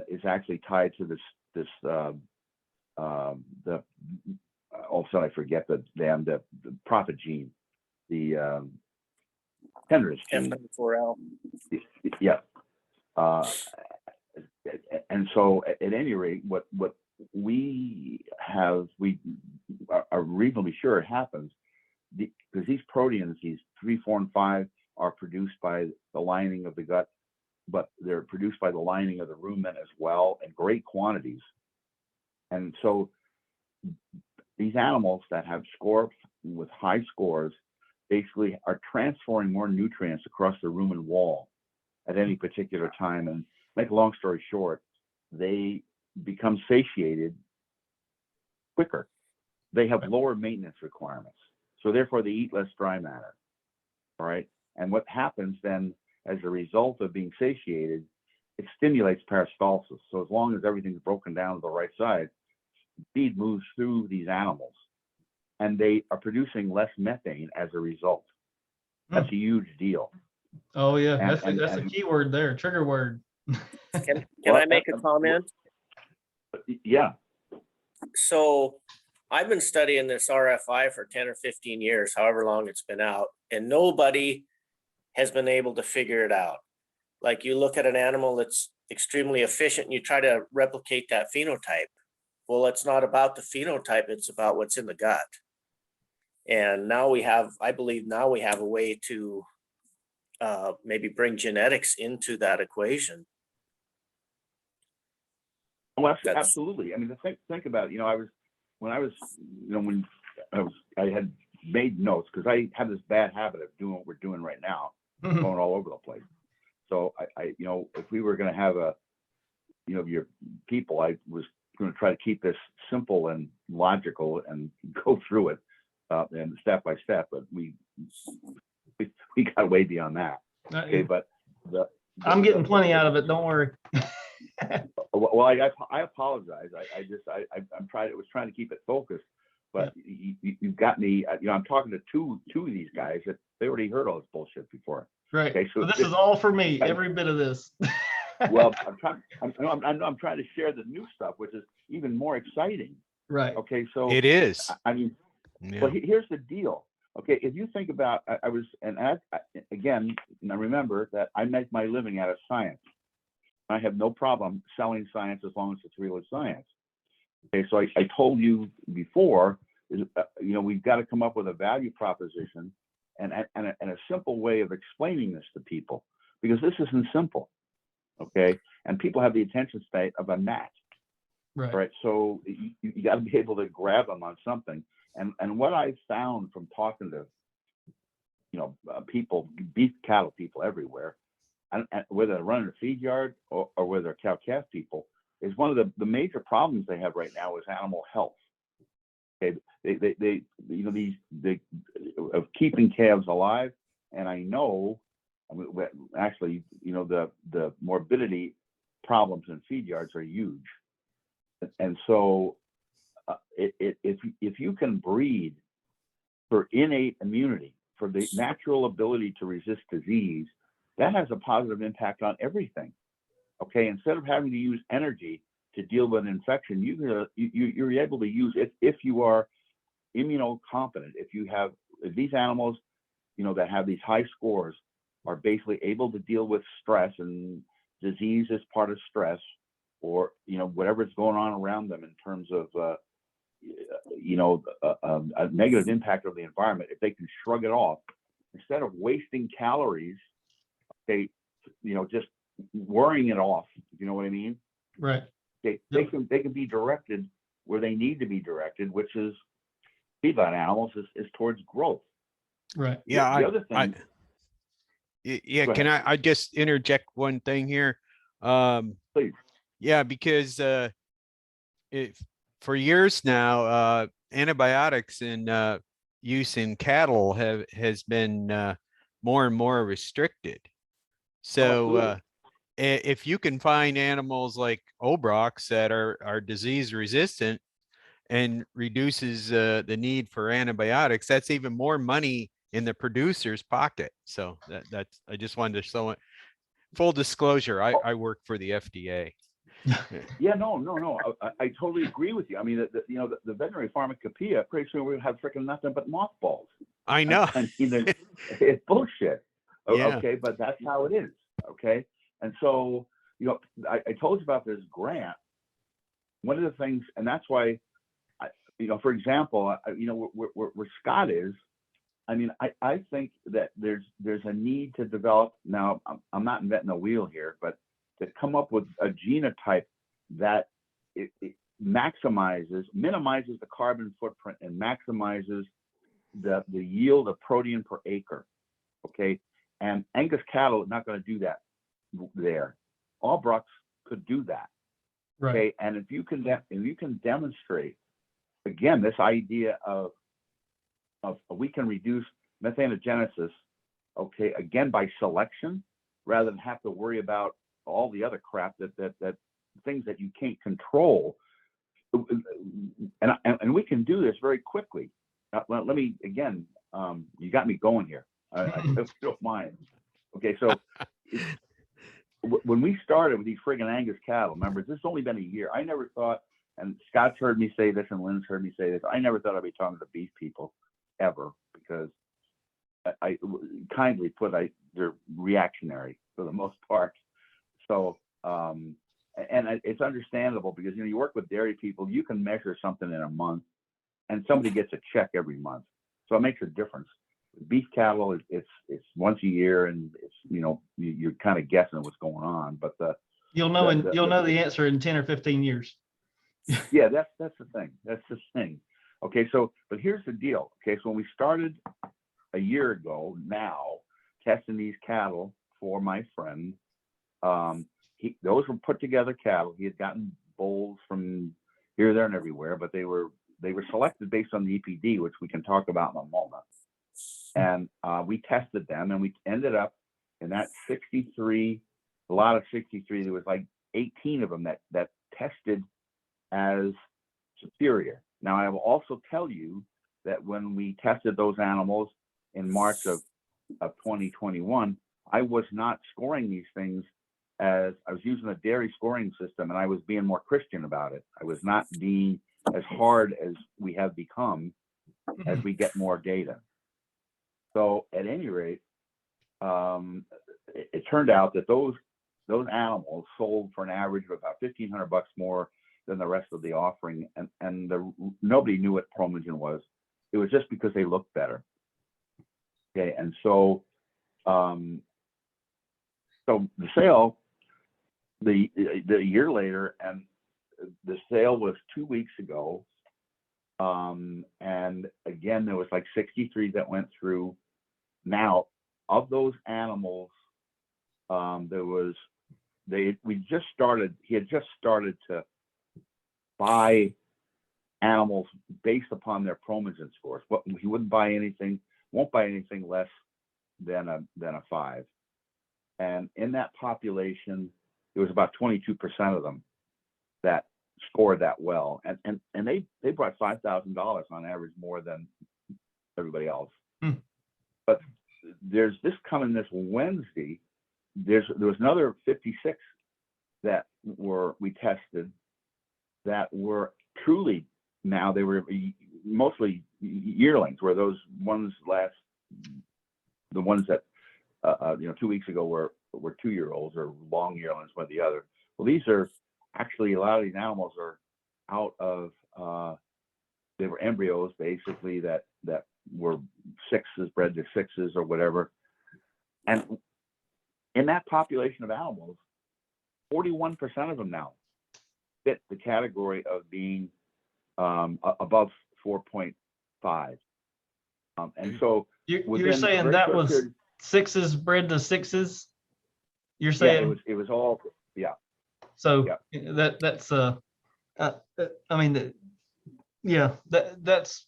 is actually tied to also I forget the profit gene, the tenderness gene. F94L. Yeah. And so at any rate, what we are reasonably sure it happens because these proteins, these 3, 4, and 5, are produced by the lining of the gut, but they're produced by the lining of the rumen as well in great quantities. And so these animals that have scores with high scores basically are transferring more nutrients across the rumen wall at any particular time. And make a long story short, they become satiated quicker. They have lower maintenance requirements. So therefore they eat less dry matter. All right. And what happens then as a result of being satiated, it stimulates peristalsis. So as long as everything's broken down to the right side, feed moves through these animals and they are producing less methane as a result. That's a huge deal. Oh yeah, that's a key word there, trigger word. Can I make a comment? Yeah. So I've been studying this RFI for 10 or 15 years, however long it's been out, and nobody has been able to figure it out. Like you look at an animal that's extremely efficient and you try to replicate that phenotype. Well, it's not about the phenotype, it's about what's in the gut. And now I believe now we have a way to maybe bring genetics into that equation. Well, absolutely. I mean, think about it. You know, I had made notes because I have this bad habit of doing what we're doing right now, going all over the place. So I you know, if we were going to have your people, I was going to try to keep this simple and logical and go through it and step by step. But we got way beyond that. Okay, but I'm getting plenty out of it. Don't worry. Well, I apologize. I was trying to keep it focused, but you've got me. You know, I'm talking to two of these guys that they already heard all this bullshit before. Right. Okay, so this is all for me. Every bit of this. Well, I'm trying to share the new stuff, which is even more exciting. Right. Okay, so it is. I mean, well, here's the deal. Okay, if you think about, again, now remember that I make my living out of science. I have no problem selling science as long as it's real science. Okay, so I told you before, you know, we've got to come up with a value proposition and a simple way of explaining this to people, because this isn't simple. Okay, and people have the attention span of a gnat. Right. So you got to be able to grab them on something. And what I found from talking to, you know, people, beef cattle people everywhere, and whether they're running a feed yard or whether they're cow-calf people, is one of the major problems they have right now is animal health. Okay, they you know, of keeping calves alive, and I know, actually, you know, the morbidity problems in feed yards are huge, and so if you can breed for innate immunity, for the natural ability to resist disease, that has a positive impact on everything. Okay, instead of having to use energy to deal with infection, you're able to use it if you are immunocompetent. If these animals, you know, that have these high scores are basically able to deal with stress, and disease is part of stress, or, you know, whatever's going on around them in terms of, a negative impact of the environment, if they can shrug it off, instead of wasting calories, they, you know, just worrying it off, you know what I mean? Right. They can be directed where they need to be directed, which is feedlot animals is towards growth. Right. Yeah. The other thing. Yeah. Go Can ahead. I just interject one thing here? Please. Yeah, because for years now, antibiotics in use in cattle has been more and more restricted. So Absolutely. if you can find animals like Aubracs that are disease resistant and reduces the need for antibiotics, that's even more money in the producer's pocket. So that's I just wanted to show it. Full disclosure, I work for the FDA. Yeah, no. I totally agree with you. I mean, the veterinary pharmacopoeia, pretty soon we're gonna have freaking nothing but mothballs. I know. I mean, it's bullshit. Yeah. Okay, but that's how it is. Okay, and so, you know, I told you about this grant. One of the things, and that's why, for example, where Scott is, I mean, I think that there's a need to develop. Now, I'm not inventing the wheel here, but to come up with a genotype that it minimizes the carbon footprint and maximizes the yield of protein per acre. Okay, and Angus cattle is not going to do that there. Aubracs could do that. Right. Okay, and if you can demonstrate again this idea of we can reduce methanogenesis, okay, again by selection, rather than have to worry about all the other crap that things that you can't control, and we can do this very quickly. Let me again, you got me going here. I hope you don't mind. Okay, so when we started with these friggin' Angus cattle, remember, this has only been a year. I never thought, and Scott's heard me say this, and Lynn's heard me say this, I never thought I'd be talking to beef people ever, because I kindly put, they're reactionary for the most part. So, and it's understandable, because, you work with dairy people, you can measure something in a month, and somebody gets a check every month. So it makes a difference. Beef cattle, it's once a year, and it's, you're kind of guessing what's going on, but you'll know the answer in 10 or 15 years. Yeah, that's the thing. That's the thing. Okay, so, but here's the deal. Okay, so when we started a year ago now, testing these cattle for my friend, those were put together cattle. He had gotten bulls from here, there, and everywhere, but they were selected based on the EPD, which we can talk about in a moment. And we tested them, and we ended up in that 63, a lot of 63. There was like 18 of them that tested as superior. Now, I will also tell you that when we tested those animals in March of 2021, I was not scoring these things as I was using a dairy scoring system, and I was being more Christian about it. I was not being as hard as we have become as we get more data. So at any rate, it turned out that those animals sold for an average of about $1,500 more than the rest of the offering, and nobody knew what Promogen was. It was just because they looked better. Okay, and so the sale, the year later, and the sale was 2 weeks ago, and again there was like 63 that went through. Now, of those animals, he had just started to buy animals based upon their Promogen scores. But he won't buy anything less than a 5. And in that population, there was about 22% of them that scored that well, and they brought $5,000 on average more than everybody else. But there's this coming this Wednesday. There was another 56 that we tested that were truly, now they were mostly yearlings, where those ones the ones that 2 weeks ago were 2-year-olds or long yearlings, one or the other. Well, these are actually a lot of these animals are out of, they were embryos basically that were sixes, bred to sixes or whatever. And in that population of animals, 41% of them now fit the category of being above 4.5. And so You're within a saying very that short was period- sixes bred to sixes? You're yeah, saying? it was all, yeah. So Yeah. that's I mean, yeah, that's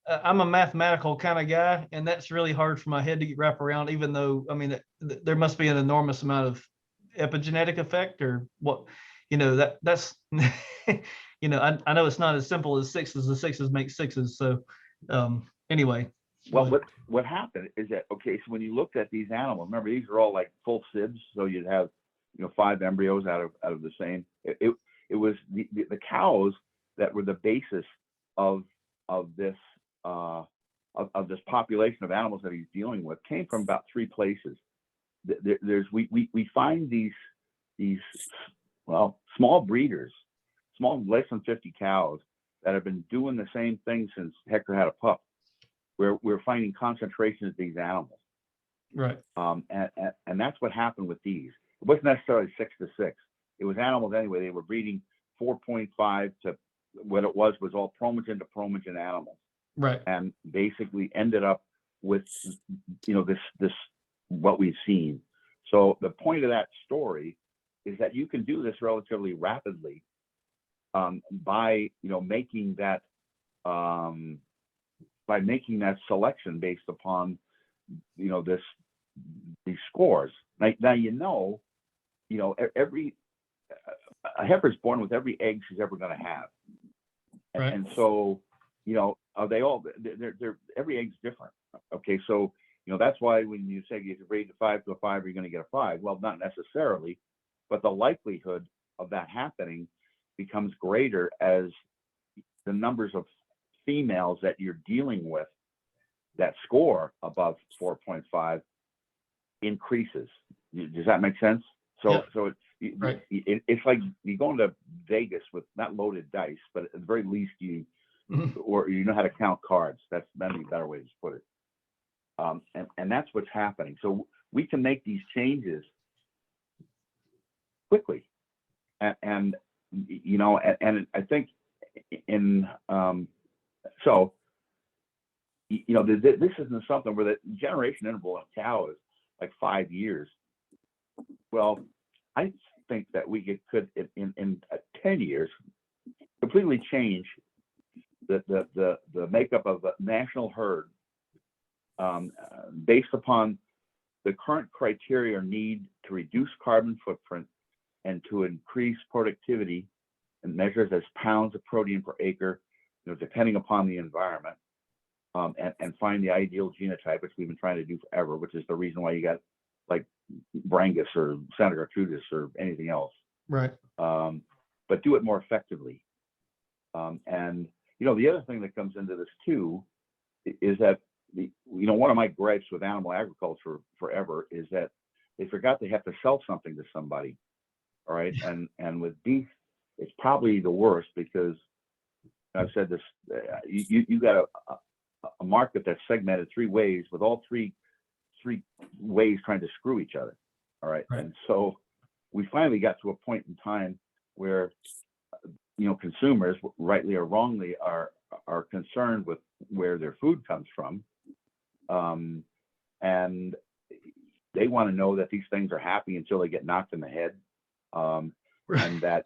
I'm a mathematical kind of guy, and that's really hard for my head to get wrap around. Even though, I mean, there must be an enormous amount of epigenetic effect, or what, that's I know it's not as simple as sixes. The sixes make sixes. So anyway. Well, what happened is that, okay, so when you looked at these animals, remember these are all like full sibs, so you'd have 5 embryos out of the same. It was the cows that were the basis of this of this population of animals that he's dealing with came from about 3 places. We find these small breeders, small less than 50 cows that have been doing the same thing since Hector had a pup. We're finding concentrations of these animals, right? And that's what happened with these. It wasn't necessarily 6 to 6. It was animals anyway. They were breeding 4.5 to what it was all Promogen to Promogen animals, right? And basically ended up with this what we've seen. So the point of that story is that you can do this relatively rapidly by making that. By making that selection based upon, these scores. Now, every a heifer's born with every egg she's ever going to have, right. And so, they all they're every egg's different. Okay, so that's why when you say you raise a 5 to a 5, you're going to get a 5. Well, not necessarily, but the likelihood of that happening becomes greater as the numbers of females that you're dealing with that score above 4.5 increases. Does that make sense? So right. it's like you go into Vegas with not loaded dice, but at the very least or you know how to count cards. That's maybe a better way to put it. And that's what's happening. So we can make these changes quickly, and I think in so, this isn't something where the generation interval of cow is like 5 years. Well, I think that we could in 10 years completely change the makeup of the national herd based upon the current criteria or need to reduce carbon footprint and to increase productivity and measures as pounds of protein per acre, depending upon the environment, and find the ideal genotype, which we've been trying to do forever, which is the reason why you got like Brangus or Senator Trudis or anything else. Right. But do it more effectively. And the other thing that comes into this too is that one of my gripes with animal agriculture forever is that they forgot they have to sell something to somebody. All right. And with beef, it's probably the worst because I've said this, you got a market that's segmented 3 ways with all three ways trying to screw each other. All right. And so we finally got to a point in time where, consumers, rightly or wrongly, are concerned with where their food comes from. And they want to know that these things are happy until they get knocked in the head. And that,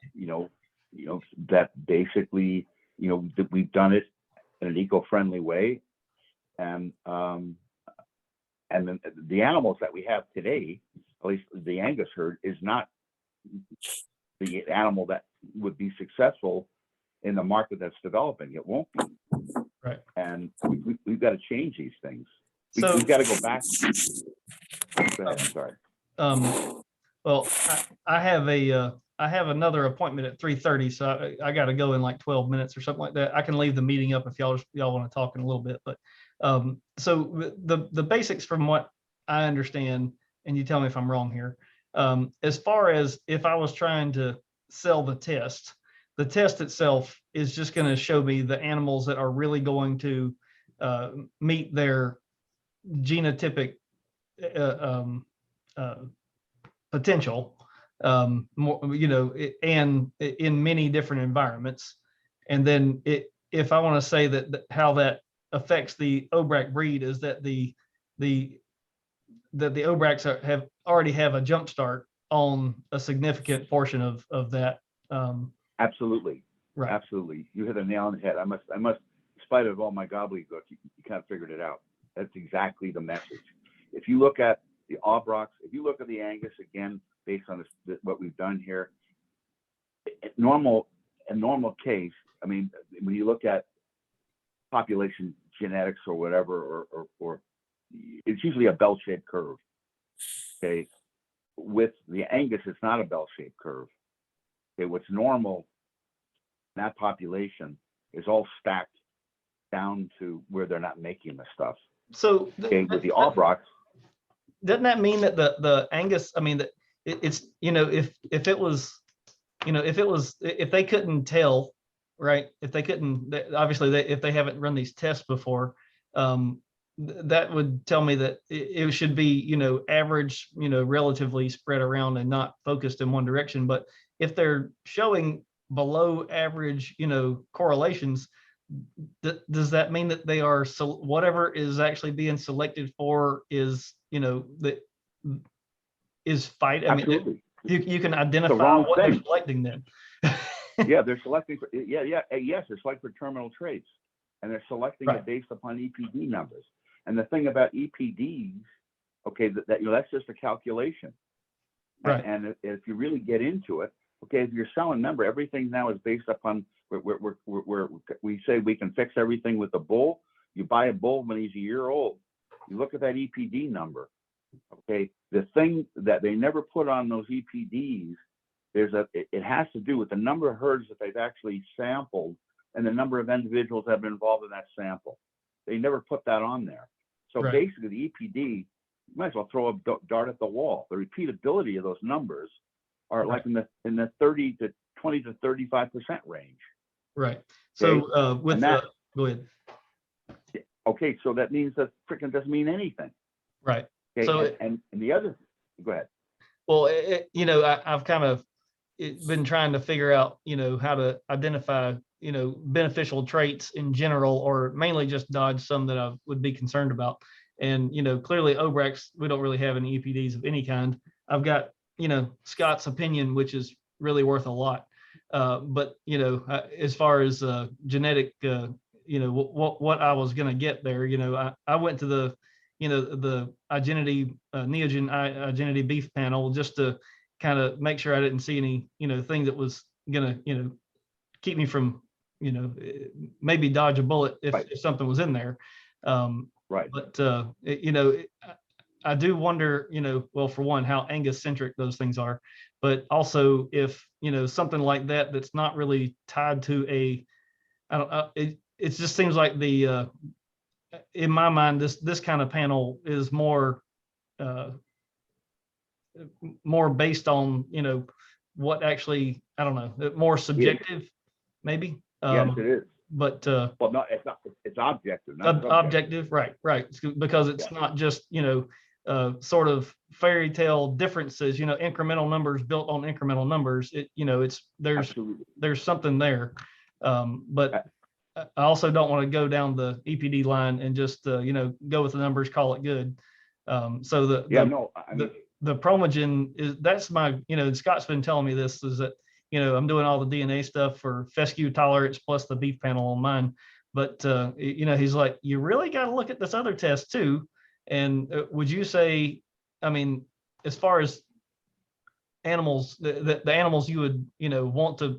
that basically, that we've done it in an eco-friendly way. And then the animals that we have today, at least the Angus herd, is not the animal that would be successful in the market that's developing. It won't be. Right. And we've got to change these things. So we've got to go back. Go ahead, I'm sorry. Well, I have another appointment at 3:30, so I got to go in like 12 minutes or something like that. I can leave the meeting up if y'all want to talk in a little bit. But so the basics from what I understand, and you tell me if I'm wrong here, as far as if I was trying to sell the test. The test itself is just going to show me the animals that are really going to meet their genotypic potential, more, and in many different environments. And then if I want to say that how that affects the Aubrac breed is that the Aubracs already have a jump start on a significant portion of that. Absolutely. Right. Absolutely. You hit the nail on the head. I must, in spite of all my gobbledygook, you kind of figured it out. That's exactly the message. If you look at the Aubracs, if you look at the Angus, again, based on what we've done here, a normal case, I mean, when you look at population genetics or whatever, or it's usually a bell-shaped curve. Okay. With the Angus, it's not a bell-shaped curve. Okay. What's normal in that population is all stacked down to where they're not making the stuff. So okay, with the Aubracs, doesn't that mean that the Angus, I mean, that it's, if it was, if they couldn't tell, right? If they couldn't, obviously, if they haven't run these tests before, that would tell me that it should be, average, relatively spread around and not focused in one direction. But if they're showing below average, correlations, does that mean that they are, so whatever is actually being selected for is, that is fight? I absolutely. mean, you can identify what they're selecting then. Yeah, they're selecting for, yes, they're selecting for terminal traits, and they're selecting it based upon EPD numbers. And the thing about EPDs, okay, that's just a calculation. Right. And if you really get into it, okay, if you're selling, remember, everything now is based upon, we say we can fix everything with a bull. You buy a bull when he's a year old. You look at that EPD number. Okay, the thing that they never put on those EPDs, it has to do with the number of herds that they've actually sampled and the number of individuals that have been involved in that sample. They never put that on there. So basically, the EPD, you might as well throw a dart at the wall. The repeatability of those numbers are like in the 30 to 20 to 35% range. Right. So okay? with that, go ahead. Okay, so that means that freaking doesn't mean anything. Right. Okay, so and the other, go ahead. Well, I've kind of been trying to figure out, how to identify, beneficial traits in general, or mainly just dodge some that I would be concerned about. And, clearly Aubracs, we don't really have any EPDs of any kind. I've got, Scott's opinion, which is really worth a lot. But, as far as genetic, what I was going to get there, I went to the, the identity, Neogen identity beef panel just to kind of make sure I didn't see any, thing that was going to, keep me from, maybe dodge a bullet if something was in there. Right. But, I do wonder, well, for one, how Angus centric those things are, but also if, something like that, that's not really tied to it just seems like in my mind, this kind of panel is more based on, what actually, I don't know, more subjective, maybe. Yes, it is. But well, no, it's not. It's objective. Not objective, right? Because it's not just sort of fairy tale differences. Incremental numbers built on incremental numbers. There's something there. But I also don't want to go down the EPD line and just go with the numbers, call it good. So the Promogen that's my, Scott's been telling me this, is that, I'm doing all the DNA stuff for fescue tolerance plus the beef panel on mine. But, he's like, you really got to look at this other test too. And would you say, I mean, as far as animals, the animals you would, want to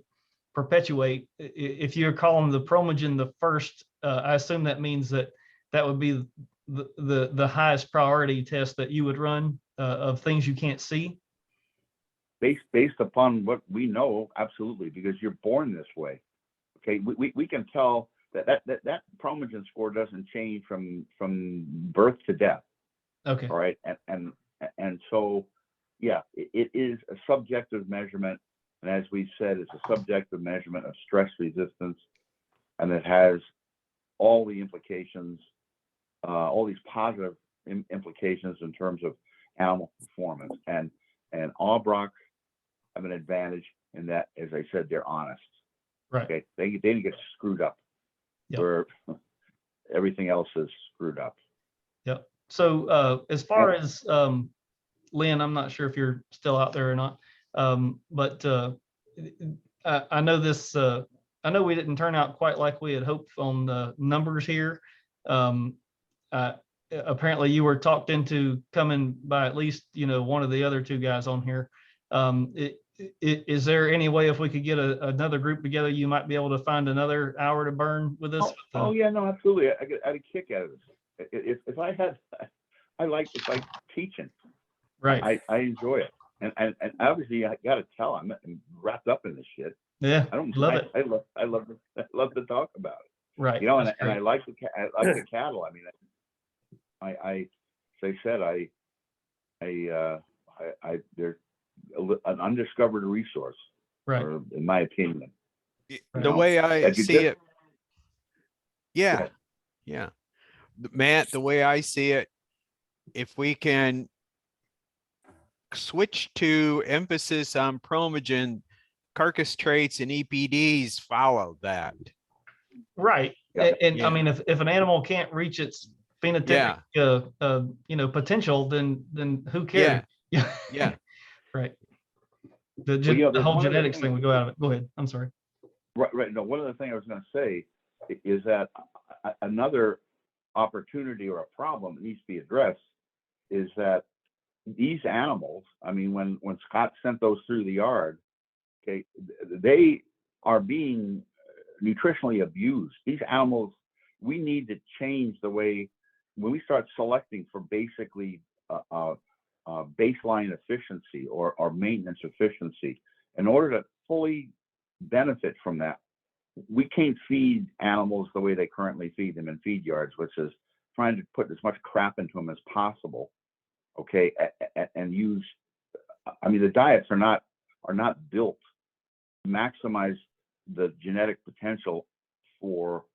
perpetuate, if you're calling the Promogen the first, I assume that means that would be the highest priority test that you would run of things you can't see? Based upon what we know, absolutely, because you're born this way. Okay, we can tell that Promogen score doesn't change from birth to death. Okay. All right, and so yeah, it is a subjective measurement. And as we said, it's a subjective measurement of stress resistance, and it has all the implications, all these positive implications in terms of animal performance. And Aubrac have an advantage in that, as I said, they're honest. Right. Okay, they didn't get screwed up. Yep. Where everything else is screwed up. Yep. So as far as Lynn, I'm not sure if you're still out there or not, but I know this. I know we didn't turn out quite like we had hoped on the numbers here. Apparently, you were talked into coming by at least one of the other two guys on here. Is there any way if we could get another group together, you might be able to find another hour to burn with this? Oh yeah, no, absolutely. I get a kick out of this. If I had, it's like teaching. Right. I enjoy it, and obviously I got to tell I'm wrapped up in this shit. Yeah. Love it. I love to talk about it. Right. And I like the cattle. I mean, as I said, they're an undiscovered resource, right? Or in my opinion. The way I see it, yeah, Matt, the way I see it, if we can switch to emphasis on Promogen, carcass traits and EPDs follow that. Right. Yeah. And I mean, if an animal can't reach its phenotypic, potential, then who cares? Yeah. Right. The whole genetics thing would go out of it. Go ahead. I'm sorry. Right. No, one of the things I was going to say is that another opportunity or a problem that needs to be addressed is that these animals, I mean, when Scott sent those through the yard, okay, they are being nutritionally abused. These animals, we need to change the way, when we start selecting for basically baseline efficiency or maintenance efficiency, in order to fully benefit from that, we can't feed animals the way they currently feed them in feed yards, which is trying to put as much crap into them as possible. Okay, and use, I mean, the diets are not built to maximize the genetic potential for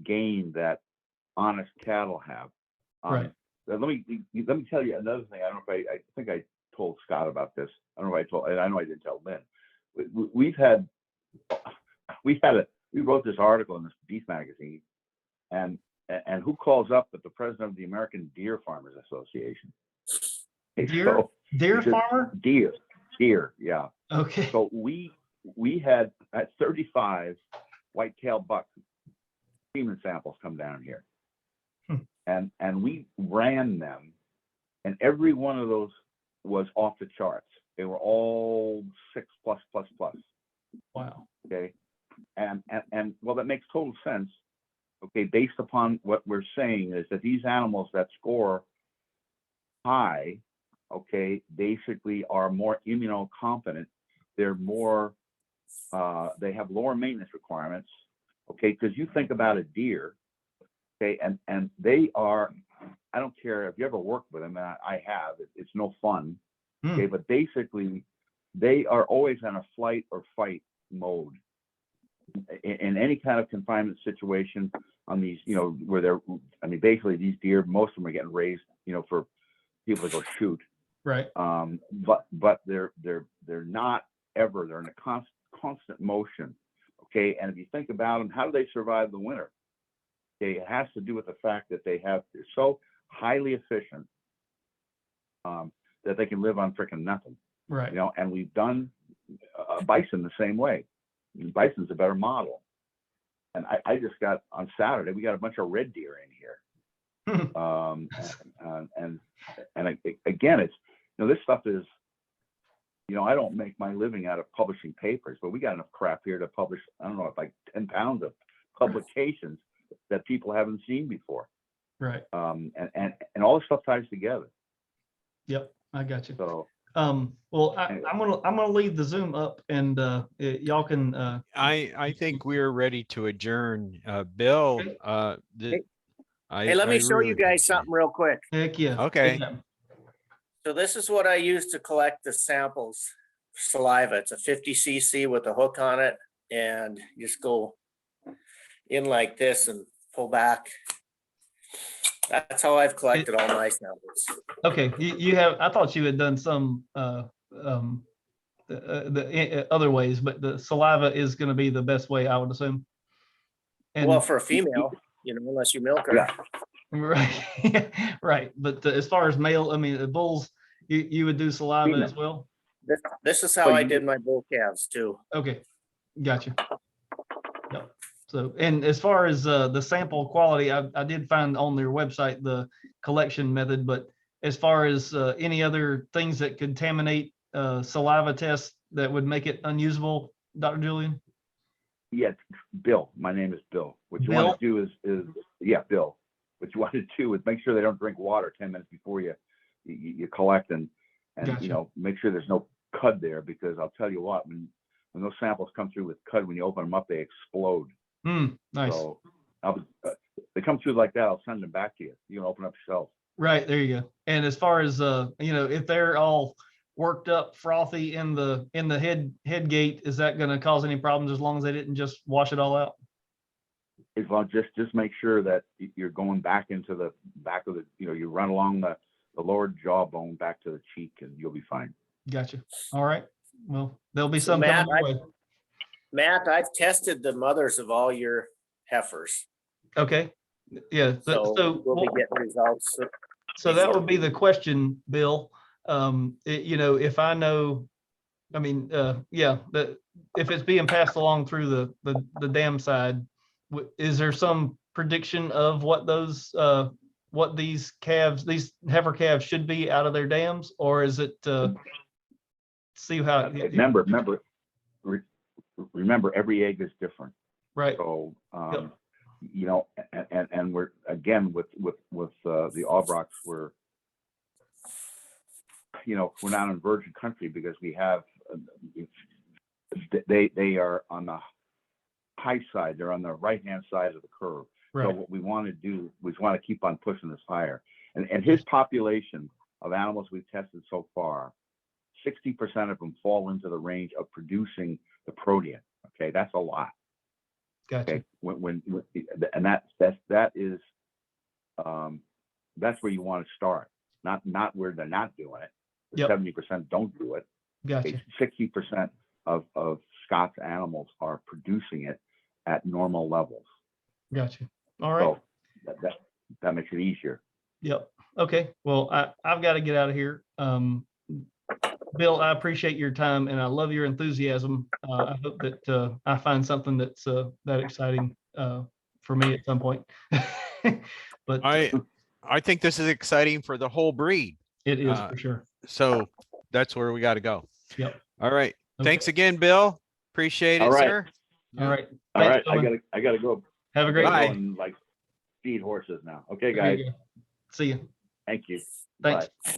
gain that honest cattle have. Right. Let me tell you another thing. I don't know if I think I told Scott about this. I don't know if I know I didn't tell Lynn. We wrote this article in this beef magazine, and who calls up but the president of the American Deer Farmers Association. Deer farmer? Deer, yeah. Okay. So we had 35 white-tailed buck semen samples come down here. And we ran them, and every one of those was off the charts. They were all 6+++. Wow. Okay. And well, that makes total sense. Okay, based upon what we're saying is that these animals that score high, okay, basically are more immunocompetent. They're more, they have lower maintenance requirements. Okay, because you think about a deer, okay, and they are, I don't care if you ever worked with them, and I have, it's no fun. Okay, but basically they are always in a flight or fight mode in any kind of confinement situation on these, where they're, I mean, basically these deer, most of them are getting raised, for people to go shoot. Right. But they're not ever, they're in a constant motion. Okay. And if you think about them, how do they survive the winter? Okay. It has to do with the fact that they're so highly efficient that they can live on freaking nothing. Right. And we've done bison the same way. Bison's a better model. And I just got, on Saturday, we got a bunch of red deer in here. And again, it's, this stuff is, I don't make my living out of publishing papers, but we got enough crap here to publish, I don't know, like 10 pounds of publications that people haven't seen before. Right. And all this stuff ties together. Yep, I got you. So, well, I'm gonna leave the Zoom up, and y'all can. I think we're ready to adjourn. Bill. Okay. Hey, let me show you guys something real quick. Heck yeah. Okay. Yeah. So this is what I use to collect the samples saliva. It's a 50 cc with a hook on it, and you just go in like this and pull back. That's how I've collected all my samples. Okay, you have, I thought you had done some the other ways, but the saliva is going to be the best way, I would assume. And Well, for a female, you know, unless you milk her. Yeah. right, right. But as far as male, I mean, the bulls, you would do saliva Female. as well. This is how Well, I you- did my bull calves too. Okay, gotcha. Yep. So, and as far as the sample quality, I did find on their website the collection method, but as far as any other things that contaminate saliva tests that would make it unusable, Dr. Julien? Yeah, Bill. My name is Bill. What you want to do is yeah, Bill. What you want to do is make sure they don't drink water 10 minutes before you collect, and Gotcha. you know, make sure there's no cud there, because I'll tell you what, when those samples come through with cud, when you open them up, they explode. Nice. So they come through like that, I'll send them back to you. You can open up yourself. Right, there you go. And as far as you know, if they're all worked up, frothy in the head gate, is that going to cause any problems as long as they didn't just wash it all out? As long just make sure that you're going back into the back of the, you know, you run along the lower jawbone back to the cheek, and you'll be fine. Gotcha. All right. Well, there'll be So some Matt, coming your way. Matt, I've tested the mothers of all your heifers. Okay. Yeah. So we'll be getting results. So that would be the question, Bill. You know, if I know, I mean, yeah, that if it's being passed along through the dam side, is there some prediction of what those what these calves, these heifer calves, should be out of their dams, or is it see how? Remember, every egg is different. Right. So Yep. you know, and we're again with the Aubracs, we're, you know, we're not in virgin country, because we have they are on the high side, they're on the right hand side of the curve. Right. So what we want to do, we want to keep on pushing this higher. And his population of animals we've tested so far, 60% of them fall into the range of producing the protein. Okay, that's a lot. Gotcha. Okay, and that is that's where you want to start, not where they're not doing it. Yep. 70% don't do it. Gotcha. 60% of Scott's animals are producing it at normal levels. Gotcha. All right. So that makes it easier. Yep. Okay. Well, I've got to get out of here. Bill, I appreciate your time and I love your enthusiasm. I hope that I find something that's that exciting for me at some point. But I think this is exciting for the whole breed. it is for sure. So that's where we got to go. Yep. All right. Okay. Thanks again, Bill. Appreciate it, All right. sir. All right. All Thanks, right, gentlemen. I gotta go. Have a great Bye. day. Go and like feed horses now. Okay, There guys. you go. See you. Thank you. Thanks. Bye.